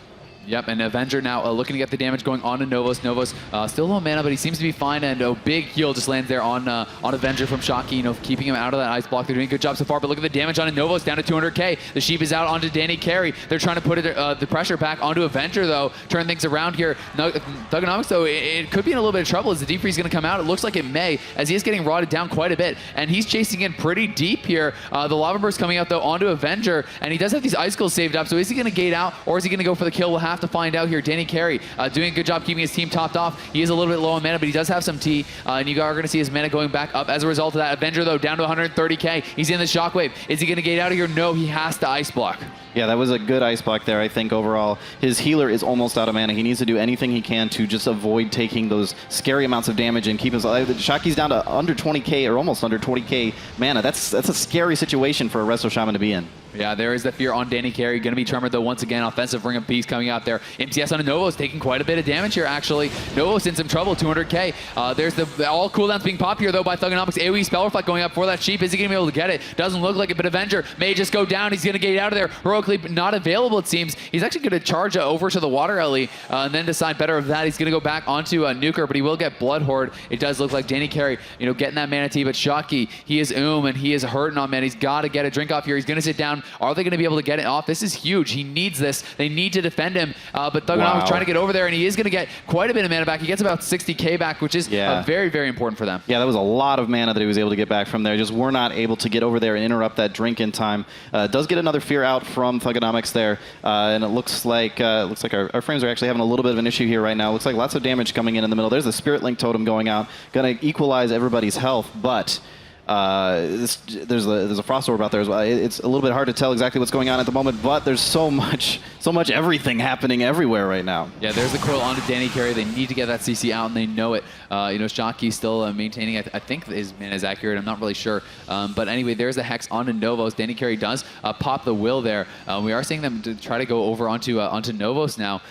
Yep, and Avenger now looking to get the damage going on to Novos. Novos still low mana, but he seems to be fine, and a big heal just lands there on Avenger from Shocky, keeping him out of that ice block. They're doing a good job so far, but look at the damage on Novos, down to 200k. The Sheep is out onto Danny Carey. They're trying to put the pressure back onto Avenger, though, turn things around here. Thugonomics, though, it could be in a little bit of trouble. Is the deep freeze going to come out? It looks like it may, as he is getting rotted down quite a bit, and he's chasing in pretty deep here. The Lava Burst coming out, though, onto Avenger, and he does have these icicles saved up, so is he going to gate out, or is he going to go for the kill? We'll have to find out here. Danny Carey doing a good job keeping his team topped off. He is a little bit low on mana, but he does have some T, and you are going to see his mana going back up as a result of that. Avenger, though, down to 130k. He's in the Shockwave. Is he going to gate out of here? No, he has to ice block. Yeah, that was a good ice block there, I think, overall. His healer is almost out of mana. He needs to do anything he can to just avoid taking those scary amounts of damage and keep his... Shocky's down to under 20k or almost under 20k mana. That's a scary situation for a Resto Shaman to be in. Yeah, there is the fear on Danny Carey. Going to be Tremor, though, once again. Offensive Ring of Peace coming out there. MTS on Novos taking quite a bit of damage here, actually. Novos in some trouble, 200k. There's the all cooldowns being popped here, though, by Thugonomics. AoE Spell Reflect going up for that Sheep. Is he going to be able to get it? Doesn't look like it, but Avenger may just go down. He's going to get out of there. Heroic Leap not available, it seems. He's actually going to charge over to the Water Ellie and then decide better of that. He's going to go back onto Nuker, but he will get Blood Horde. It does look like Danny Carey, getting that mana T, but Shocky, he is and he is hurting on mana. He's got to get a drink off here. He's going to sit down. Are they going to be able to get it off? This is huge. He needs this. They need to defend him, but Thugonomics is trying to get over there, and he is going to get quite a bit of mana back. He gets about 60k back, which is very, very important for them. Yeah, that was a lot of mana that he was able to get back from there. Just were not able to get over there and interrupt that drink in time. Does get another fear out from Thugonomics there, and it looks like our frames are actually having a little bit of an issue here right now. Looks like lots of damage coming in the middle. There's the Spirit Link Totem going out, going to equalize everybody's health, but there's a Frost Orb out there as well. It's a little bit hard to tell exactly what's going on at the moment, but there's so much everything happening everywhere right now. Yeah, there's the coil onto Danny Carey. They need to get that CC out, and they know it. Shocky still maintaining. I think his mana is accurate. I'm not really sure. But anyway, there's the Hex onto Novos. Danny Carey does pop the Will there. We are seeing them to try to go over onto Novos now.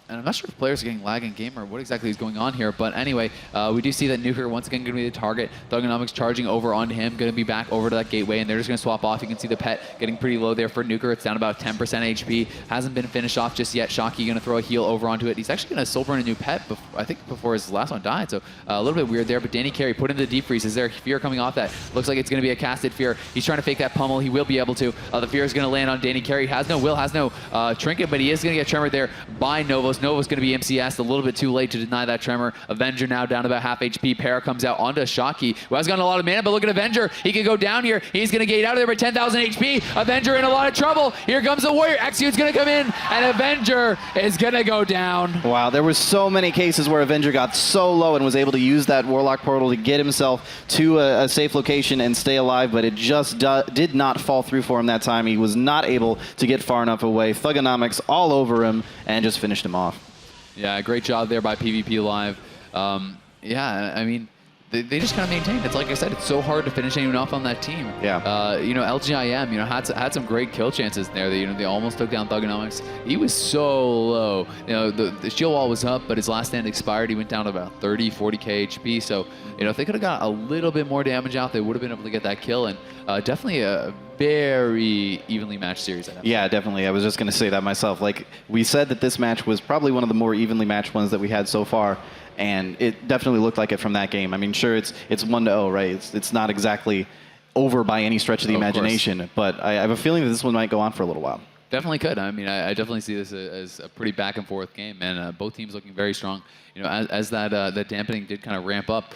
And I'm not sure if players are getting lag in game or what exactly is going on here. But anyway, we do see that Nuker once again going to be the target. Thugonomics charging over onto him, going to be back over to that gateway, and they're just going to swap off. You can see the pet getting pretty low there for Nuker. It's down about 10% HP. Hasn't been finished off just yet. Shocky going to throw a heal over onto it. He's actually going to soul burn a new pet, I think before his last one died. So a little bit weird there. But Danny Carey put in the deep freeze. Is there a fear coming off that? Looks like it's going to be a casted fear. He's trying to fake that pummel. He will be able to. The fear is going to land on Danny Carey. Has no will, has no trinket, but he is going to get tremored there by Novos. Novos going to be MCS. A little bit too late to deny that tremor. Avenger now down to about half HP. Para comes out onto Shocky, who has gotten a lot of mana, but look at Avenger. He can go down here. He's going to gate out of there by 10,000 HP. Avenger in a lot of trouble. Here comes the Warrior. Execute's going to come in, and Avenger is going to go down. Wow, there were so many cases where Avenger got so low and was able to use that Warlock Portal to get himself to a safe location and stay alive, but it just did not fall through for him that time. He was not able to get far enough away. Thugonomics all over him and just finished him off. Yeah, great job there by PvP Live. Yeah, I mean, they just kind of maintained. It's like I said, it's so hard to finish anyone off on that team. Yeah. LGIM, had some great kill chances there. They almost took down Thugonomics. He was so low. The shield wall was up, but his last stand expired. He went down to about 30, 40k HP. So, if they could have got a little bit more damage out, they would have been able to get that kill. And definitely a very evenly matched series. Yeah, definitely. I was just going to say that myself. Like, we said that this match was probably one of the more evenly matched ones that we had so far. And it definitely looked like it from that game. I mean, sure, it's 1-0, right? It's not exactly over by any stretch of the imagination, but I have a feeling that this one might go on for a little while. Definitely could. I mean, I definitely see this as a pretty back and forth game, and both teams looking very strong. As that dampening did kind of ramp up,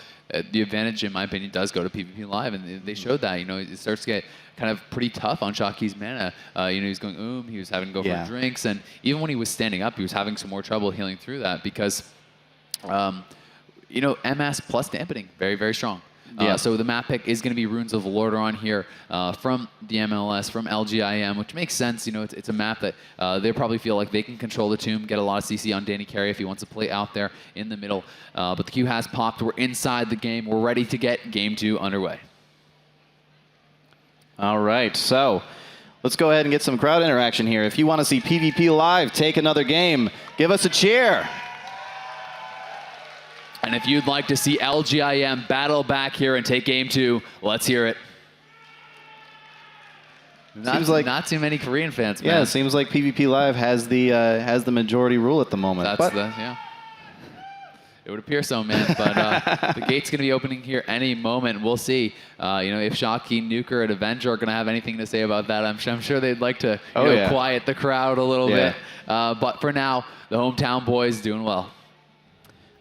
the advantage, in my opinion, does go to PvP Live, and they showed that. It starts to get kind of pretty tough on Shocky's mana. He was going he was having to go for drinks, and even when he was standing up, he was having some more trouble healing through that because, MS plus dampening, very, very strong. So the map pick is going to be Runes of Lordaeron here from the MLS, from LGIM, which makes sense. It's a map that they probably feel like they can control the tomb, get a lot of CC on Danny Carey if he wants to play out there in the middle. But the Q has popped. We're inside the game. We're ready to get Game 2 underway. All right, so let's go ahead and get some crowd interaction here. If you want to see PvP Live take another game, give us a cheer. And if you'd like to see LGIM battle back here and take game 2, let's hear it. Not too many Korean fans, man. Yeah, it seems like PvP Live has the majority rule at the moment. Yeah. It would appear so, man. But the gate's going to be opening here any moment. We'll see. If Shocky, Nuker, and Avenger are going to have anything to say about that, I'm sure they'd like to quiet the crowd a little bit. But for now, the hometown boys doing well.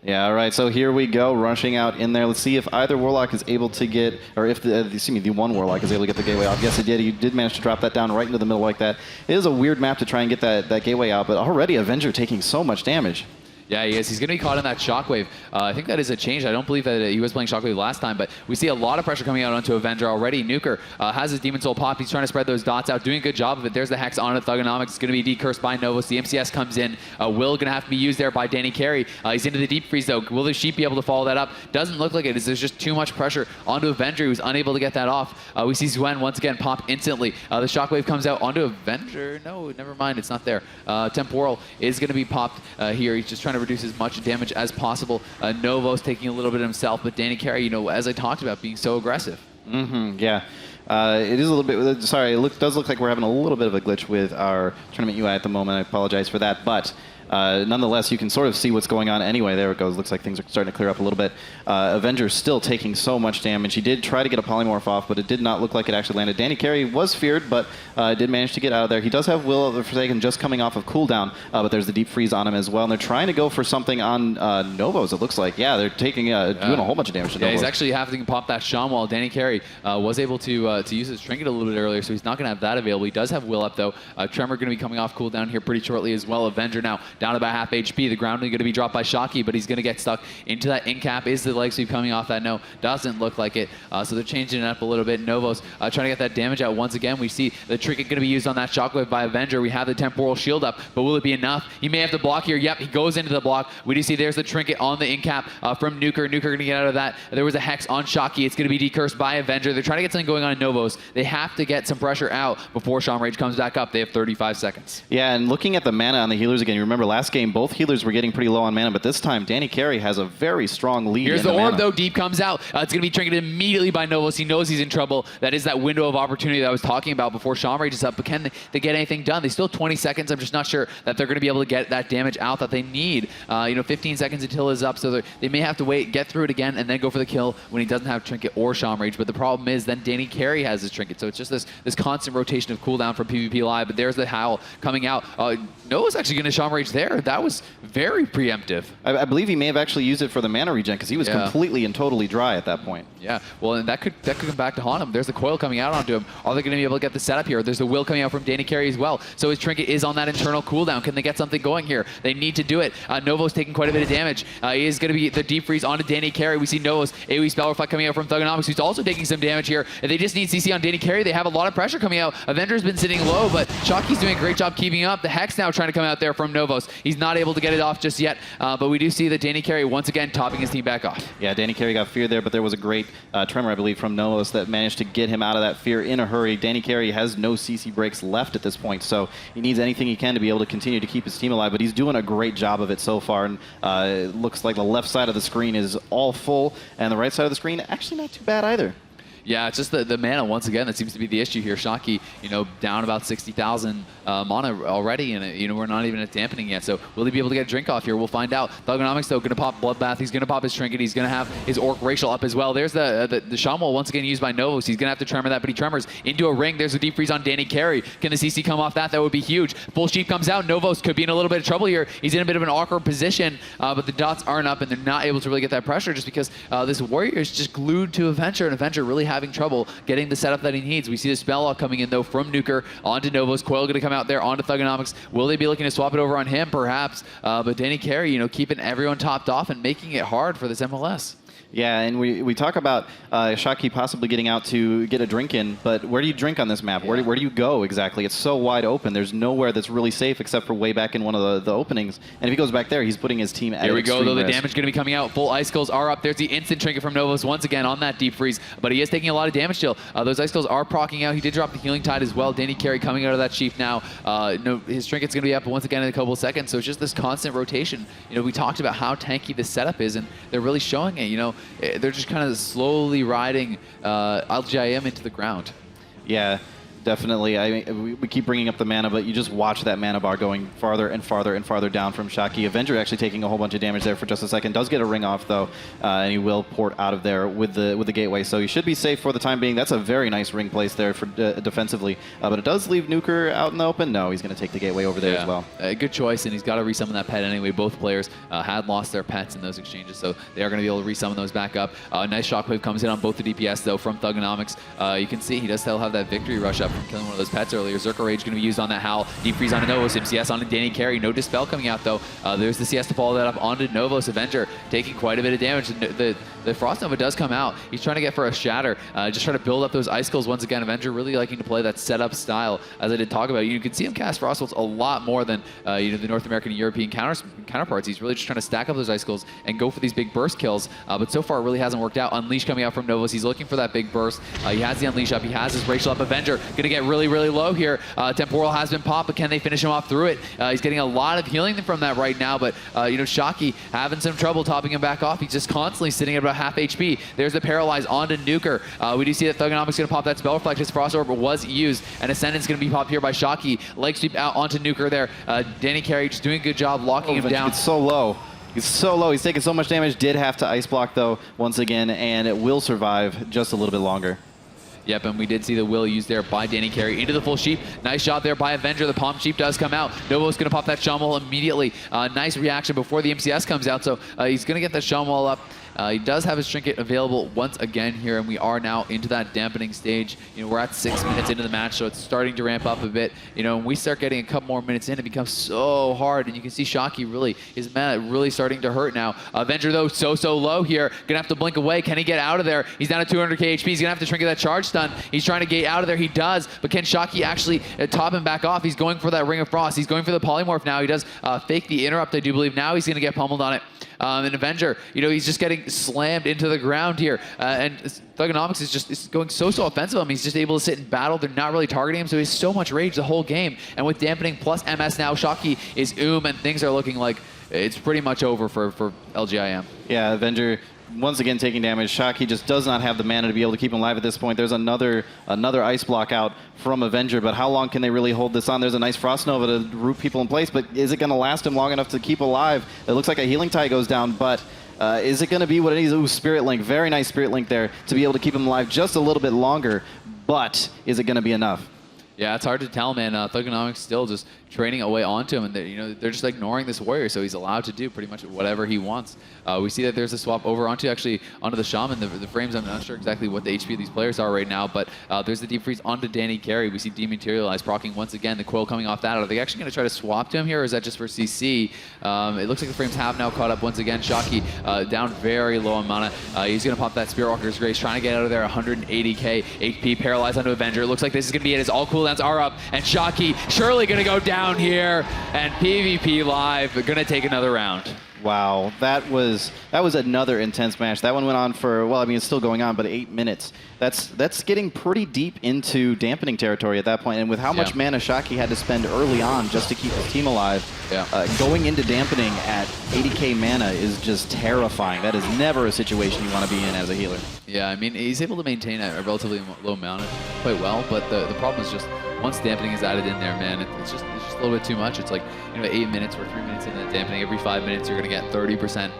Yeah, all right, so here we go, rushing out in there. Let's see if either Warlock is able to get, or if the one Warlock is able to get the gateway off. Yes, he did. He did manage to drop that down right into the middle like that. It is a weird map to try and get that gateway out, but already Avenger taking so much damage. Yeah, he is. He's going to be caught in that Shockwave. I think that is a change. I don't believe that he was playing Shockwave last time, but we see a lot of pressure coming out onto Avenger already. Nuker has his Demon Soul pop. He's trying to spread those dots out, doing a good job of it. There's the Hex on it. Thugonomics is going to be decursed by Novos. The MCS comes in. Will going to have to be used there by Danny Carey. He's into the Deep Freeze, though. Will the Sheep be able to follow that up? Doesn't look like it. There's just too much pressure onto Avenger, who's unable to get that off. We see Zuen once again pop instantly. The Shockwave comes out onto Avenger. No, never mind. It's not there. Temporal is going to be popped here. He's just trying to reduce as much damage as possible. Novos taking a little bit himself, but Danny Carey, as I talked about, being so aggressive. Yeah. It is a little bit, sorry, it does look like we're having a little bit of a glitch with our tournament UI at the moment. I apologize for that, but nonetheless, you can sort of see what's going on anyway. There it goes. Looks like things are starting to clear up a little bit. Avenger's still taking so much damage. He did try to get a polymorph off, but it did not look like it actually landed. Danny Carey was feared, but did manage to get out of there. He does have Will of the Forsaken just coming off of cooldown, but there's the Deep Freeze on him as well. And they're trying to go for something on Novos, it looks like. Yeah, they're taking doing a whole bunch of damage to Novos. He's actually having to pop that Shaman while Danny Carey was able to use his trinket a little bit earlier, so he's not going to have that available. He does have Will up, though. Tremor going to be coming off cooldown here pretty shortly as well. Avenger now down about half HP. The grounding going to be dropped by Shocky, but he's going to get stuck into that in-cap. Is the leg sweep coming off that? No, doesn't look like it. So they're changing it up a little bit. Novos trying to get that damage out once again. We see the trinket going to be used on that Shockwave by Avenger. We have the temporal shield up, but will it be enough? He may have to block here. Yep, he goes into the block. We do see there's the trinket on the in-cap from Nuker. Nuker going to get out of that. There was a Hex on Shocky. It's going to be decursed by Avenger. They're trying to get something going on in Novos. They have to get some pressure out before Shaman Rage comes back up. They have 35 seconds. Yeah, and looking at the mana on the healers again, you remember last game, both healers were getting pretty low on mana, but this time Danny Carey has a very strong lead. Here's the orb, mana. though. Deep comes out. It's going to be trinketed immediately by Novos. He knows he's in trouble. That is that window of opportunity that I was talking about before Shaman Rage is up. But can they get anything done? They still have 20 seconds. I'm just not sure that they're going to be able to get that damage out that they need. 15 seconds until is up, so they may have to wait, get through it again, and then go for the kill when he doesn't have trinket or Shaman Rage. But the problem is then Danny Carey has his trinket, so it's just this constant rotation of cooldown from PvP Live. But there's the Howl coming out. Noah's actually going to Shaman Rage there. That was very preemptive. I believe he may have actually used it for the mana regen because he was completely and totally dry at that point. Yeah, well, and that could come back to haunt him. There's the coil coming out onto him. Are they going to be able to get the setup here? There's the will coming out from Danny Carey as well. So his trinket is on that internal cooldown. Can they get something going here? They need to do it. Novo's taking quite a bit of damage. He is going to be the deep freeze onto Danny Carey. We see Novo's AoE Spell Reflect coming out from Thugonomics, who's also taking some damage here. And they just need CC on Danny Carey. They have a lot of pressure coming out. Avenger's been sitting low, but Shocky's doing a great job keeping up. The Hex now trying to come out there from Novos. He's not able to get it off just yet, but we do see that Danny Carey once again topping his team back off. Yeah, Danny Carey got feared there, but there was a great tremor, I believe, from Novos that managed to get him out of that fear in a hurry. Danny Carey has no CC breaks left at this point, so he needs anything he can to be able to continue to keep his team alive, but he's doing a great job of it so far, and it looks like the left side of the screen is all full, and the right side of the screen actually not too bad either. Yeah, it's just the mana, once again, that seems to be the issue here. Shocky, down about 60,000 mana already, and we're not even at dampening yet. So will he be able to get a drink off here? We'll find out. Thugonomics, though, going to pop Bloodbath. He's going to pop his trinket. He's going to have his Orc Racial up as well. There's the Shaman once again used by Novos. He's going to have to tremor that, but he tremors into a ring. There's a deep freeze on Danny Carey. Can the CC come off that? That would be huge. Full Sheep comes out. Novos could be in a little bit of trouble here. He's in a bit of an awkward position, but the dots aren't up, and they're not able to really get that pressure just because this Warrior is just glued to Avenger, and Avenger really having trouble getting the setup that he needs. We see the spell lock coming in, though, from Nuker onto Novos. Coil going to come out there onto Thugonomics. Will they be looking to swap it over on him? Perhaps. But Danny Carey, keeping everyone topped off and making it hard for this MLS. Yeah, and we talk about Shaki possibly getting out to get a drink in, but where do you drink on this map? Where do you go exactly? It's so wide open. There's nowhere that's really safe except for way back in one of the openings. And if he goes back there, he's putting his team at Here we go, though. The risk. damage going to be coming out. Full icicles are up. There's the instant trinket from Novos once again on that deep freeze, but he is taking a lot of damage still. Those icicles are proccing out. He did drop the healing tide as well. Danny Carey coming out of that chief now. No, his trinket's going to be up once again in a couple of seconds, so it's just this constant rotation. You know, we talked about how tanky this setup is, and they're really showing it. You know, they're just kind of slowly riding LGIM into the ground. Yeah, definitely. I mean, we keep bringing up the mana, but you just watch that mana bar going farther and farther and farther down from Shaki. Avenger actually taking a whole bunch of damage there for just a second. Does get a ring off, though, and he will port out of there with the gateway. So he should be safe for the time being. That's a very nice ring place there for defensively. But it does leave Nuker out in the open. No, he's going to take the gateway over there as well. Good choice, and he's got to resummon that pet anyway. Both players had lost their pets in those exchanges, so they are going to be able to resummon those back up. Nice shockwave comes in on both the DPS, though, from Thugonomics. You can see he does still have that victory rush up from killing one of those pets earlier. Zerker Rage going to be used on that Howl. Deep Freeze onto Novos. MCS onto Danny Carey. No Dispel coming out, though. There's the CS to follow that up onto Novos. Avenger taking quite a bit of damage. The Frost Nova does come out. He's trying to get for a Shatter. Just trying to build up those Icicles once again. Avenger really liking to play that setup style, as I did talk about. You can see him cast Frost Bolts a lot more than the North American and European counterparts. He's really just trying to stack up those Icicles and go for these big burst kills. But so far, it really hasn't worked out. Unleash coming out from Novos. He's looking for that big burst. He has the Unleash up. He has his Racial up. Avenger going to get really, really low here. Temporal has been popped, but can they finish him off through it? He's getting a lot of healing from that right now, but Shaki having some trouble topping him back off. He's just constantly sitting at about half HP. There's the Paralyze onto Nuker. We do see that Thugonomics going to pop that Spell Reflect. His Frost Orb was used, and Ascendant's going to be popped here by Shaki. Leg sweep out onto Nuker there. Danny Carey just doing a good job locking him down. It's so low. He's so low. He's taking so much damage. Did have to Ice Block, though, once again, and it will survive just a little bit longer. Yep, and we did see the will used there by Danny Carey into the full sheep. Nice shot there by Avenger. The Palm Sheep does come out. Novo's going to pop that Shaman immediately. Nice reaction before the MCS comes out, so he's going to get that Shaman up. He does have his trinket available once again here, and we are now into that dampening stage. We're at 6 minutes into the match, so it's starting to ramp up a bit. When we start getting a couple more minutes in, it becomes so hard, and you can see Shaki really, his mana really starting to hurt now. Avenger, though, so low here. Gonna have to blink away. Can he get out of there? He's down to 200k HP. He's gonna have to trinket that charge stun. He's trying to get out of there. He does, but can Shaki actually top him back off? He's going for that Ring of Frost. He's going for the Polymorph now. He does fake the interrupt, I do believe. Now he's gonna get pummeled on it. And Avenger, he's just getting slammed into the ground here. And Thugonomics is just going so offensive. He's just able to sit in battle. They're not really targeting him, so he's so much rage the whole game. And with dampening plus MS now, Shaki is and things are looking like it's pretty much over for LGIM. Yeah, Avenger once again taking damage. Shaki just does not have the mana to be able to keep him alive at this point. There's another Ice Block out from Avenger, but how long can they really hold this on? There's a nice Frost Nova to root people in place, but is it going to last him long enough to keep alive? It looks like a Healing Tide goes down, but is it going to be what it is? Ooh, Spirit Link. Very nice Spirit Link there to be able to keep him alive just a little bit longer, but is it going to be enough? Yeah, it's hard to tell, man. Thugonomics still just training away onto him, and they're just ignoring this warrior, so he's allowed to do pretty much whatever he wants. We see that there's a swap over onto the Shaman. The frames, I'm not sure exactly what the HP of these players are right now, but there's the Deep Freeze onto Danny Carey. We see Dematerialize proccing once again. The Coil coming off that. Are they actually going to try to swap to him here, or is that just for CC? It looks like the frames have now caught up once again. Shaki down very low on mana. He's going to pop that Spearwalker's Grace, trying to get out of there. 180k HP, paralyzed onto Avenger. It looks like this is going to be it. His all cooldowns are up, and Shaki surely going to go down here, and PvP Live going to take another round. Wow, that was another intense match. That one went on for, well, I mean, it's still going on, but 8 minutes. That's getting pretty deep into dampening territory at that point. And with how much mana Shaki had to spend early on just to keep his team alive, going into dampening at 80k mana is just terrifying. That is never a situation you want to be in as a healer. Yeah, I mean, he's able to maintain a relatively low mana quite well, but the problem is just once dampening is added in there, man, it's just a little bit too much. It's like 8 minutes or 3 minutes into dampening. Every 5 minutes, you're going to get 30%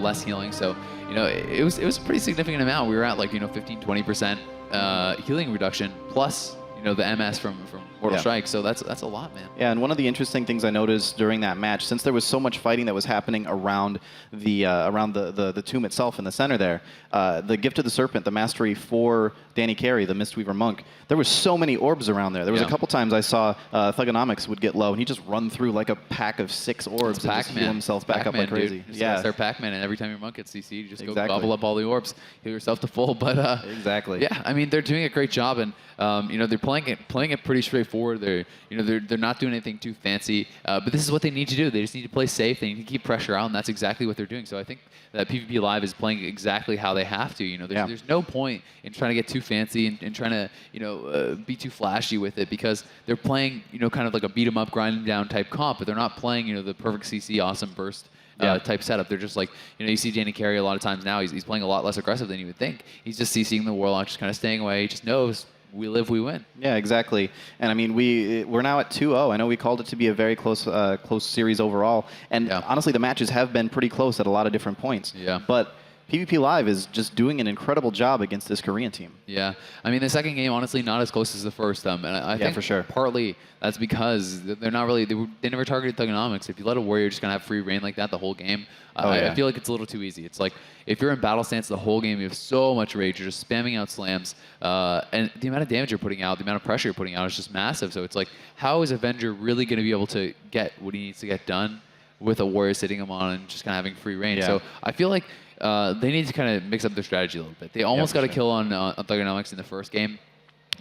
less healing. So, it was a pretty significant amount. We were at 15-20% healing reduction plus the MS from Mortal Yeah. Strike. So that's a lot, man. Yeah, and one of the interesting things I noticed during that match, since there was so much fighting that was happening around the tomb itself in the center there, the Gift of the Serpent, the mastery for Danny Carey, the Mistweaver monk, there were so many orbs around there. There was a couple times I saw Thugonomics would get low, and he'd just run through like a pack of 6 orbs and just heal himself back up like crazy. Dude. They're Pac-Man, and every time your monk gets CC, you just go gobble up all the orbs, heal yourself to full. But exactly. Yeah, I mean, they're doing a great job, and they're playing it pretty straightforward. They're not doing anything too fancy, but this is what they need to do. They just need to play safe. They need to keep pressure out, and that's exactly what they're doing. So I think that PvP Live is playing exactly how they have to. There's no point in trying to get too fancy and trying to be too flashy with it, because they're playing kind of like a beat 'em up, grind 'em down type comp, but they're not playing the perfect CC, awesome burst. Type setup. They're just like, you see Danny Carey a lot of times now. He's playing a lot less aggressive than you would think. He's just CCing the Warlock, just kind of staying away. He just knows we live, we win. Yeah, exactly. And I mean, we're now at 2-0. I know we called it to be a very close series overall. And honestly, the matches have been pretty close at a lot of different points. Yeah. But PvP Live is just doing an incredible job against this Korean team. Yeah, I mean, the second game, honestly, not as close as the first. And I think for sure. Partly that's because they're not really, they never targeted Thugonomics. If you let a warrior just kind of have free reign like that the whole game, I feel like it's a little too easy. It's like, if you're in battle stance the whole game, you have so much rage, you're just spamming out slams, and the amount of damage you're putting out, the amount of pressure you're putting out is just massive. So it's like, how is Avenger really going to be able to get what he needs to get done with a warrior sitting him on and just kind of having free reign? Yeah. So I feel like they need to kind of mix up their strategy a little bit. They almost got a kill on Thugonomics in the first game.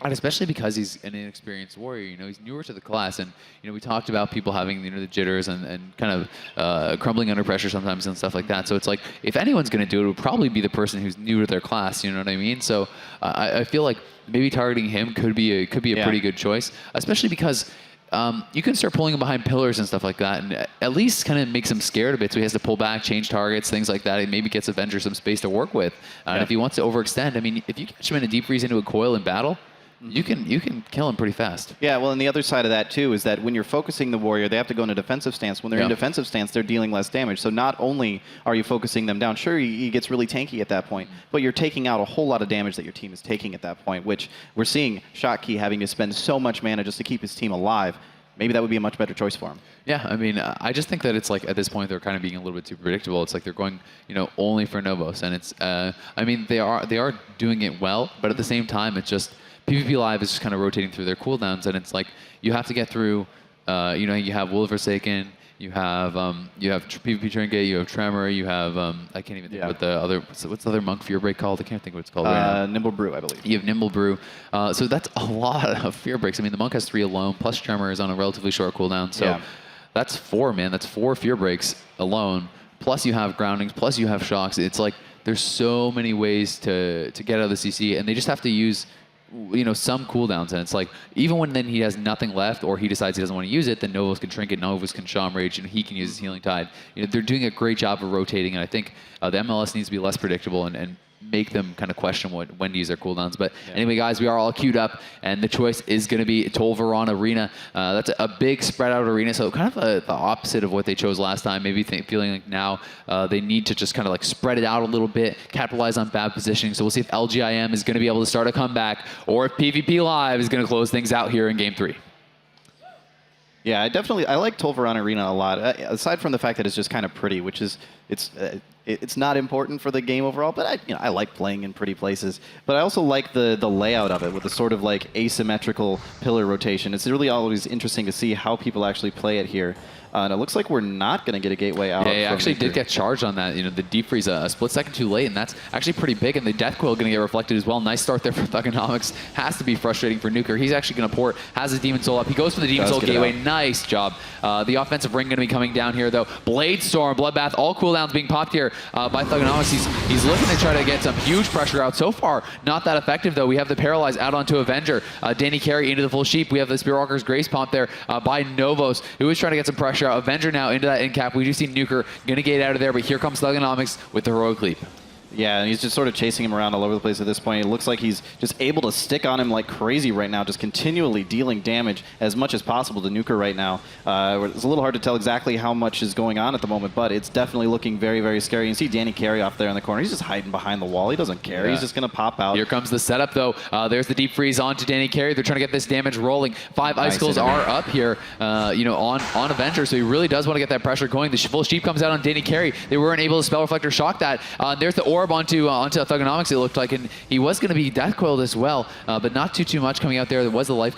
And especially because he's an inexperienced warrior, he's newer to the class, and we talked about people having the jitters and kind of crumbling under pressure sometimes and stuff like that. So it's like, if anyone's going to do it, it would probably be the person who's new to their class. You know what I mean? So I feel like maybe targeting him could be a pretty good choice, especially because you can start pulling him behind pillars and stuff like that, and at least kind of makes him scared a bit, so he has to pull back, change targets, things like that. It maybe gets Avenger some space to work with. And if he wants to overextend, I mean, if you catch him in a deep freeze into a coil in battle, you can kill him pretty fast. Yeah, well, and the other side of that, too, is that when you're focusing the warrior, they have to go into defensive stance. When they're in defensive stance, they're dealing less damage. So not only are you focusing them down, sure, he gets really tanky at that point, but you're taking out a whole lot of damage that your team is taking at that point, which we're seeing Shotkey having to spend so much mana just to keep his team alive. Maybe that would be a much better choice for him. Yeah, I mean, I just think that it's like, at this point, they're kind of being a little bit too predictable. It's like they're going, only for Novos. And it's, I mean, they are doing it well, but at the same time, it's just, PvP Live is just kind of rotating through their cooldowns, and it's like, you have to get through, you have Will of Forsaken, you have PvP Trinket, you have Tremor, you have, I can't even think what the other, what's the other monk Fear Break called? I can't think what it's called right now. Nimble Brew, I believe. You have Nimble Brew. So that's a lot of Fear Breaks. I mean, the monk has 3 alone, plus Tremor is on a relatively short cooldown. So that's 4, man. That's 4 Fear Breaks alone. Plus you have Groundings, plus you have Shocks. It's like, there's so many ways to get out of the CC, and they just have to use some cooldowns, and it's like, even when then he has nothing left, or he decides he doesn't want to use it, then Novos can Trinket, Novos can Shaman Rage, and he can use his Healing Tide. They're doing a great job of rotating, and I think the MLS needs to be less predictable and make them kind of question when to use their cooldowns. But anyway, guys, we are all queued up, and the choice is going to be Tolvaron Arena. That's a big spread out arena, so kind of the opposite of what they chose last time. Maybe feeling like now they need to just kind of like spread it out a little bit, capitalize on bad positioning. So we'll see if LGIM is going to be able to start a comeback, or if PvP Live is going to close things out here in Game 3. Yeah, I like Tolvaron Arena a lot. Aside from the fact that it's just kind of pretty, which is it's not important for the game overall, but I like playing in pretty places. But I also like the layout of it with the sort of like asymmetrical pillar rotation. It's really always interesting to see how people actually play it here. And it looks like we're not going to get a gateway out. Yeah, he actually did get charged on that. The deep freeze a split second too late, and that's actually pretty big. And the Death Coil going to get reflected as well. Nice start there for Thugonomics. Has to be frustrating for Nuker. He's actually going to port. Has his Demon Soul up. He goes for the Demon Soul gateway. Nice job. The offensive ring going to be coming down here though. Blade Storm, Bloodbath, all cooldowns being popped here by Thugonomics. He's looking to try to get some huge pressure out. So far, not that effective though. We have the Paralyze out onto Avenger. Danny Carey into the full sheep. We have the Spearwalker's Grace pump there by Novos, who is trying to get some pressure out. Avenger now into that end cap. We do see Nuker going to get out of there, but here comes Thugonomics with the Heroic Leap. Yeah, and he's just sort of chasing him around all over the place at this point. It looks like he's just able to stick on him like crazy right now, just continually dealing damage as much as possible to Nuker right now. It's a little hard to tell exactly how much is going on at the moment, but it's definitely looking very, very scary. You can see Danny Carey off there in the corner. He's just hiding behind the wall. He doesn't care. He's just going to pop out. Here comes the setup, though. There's the deep freeze onto Danny Carey. They're trying to get this damage rolling. 5 icicles are up here, on Avenger, so he really does want to get that pressure going. The full sheep comes out on Danny Carey. They weren't able to Spell Reflector shock that. There's the orb onto Thugonomics, it looked like, and he was going to be death coiled as well, but not too much coming out there. There was the life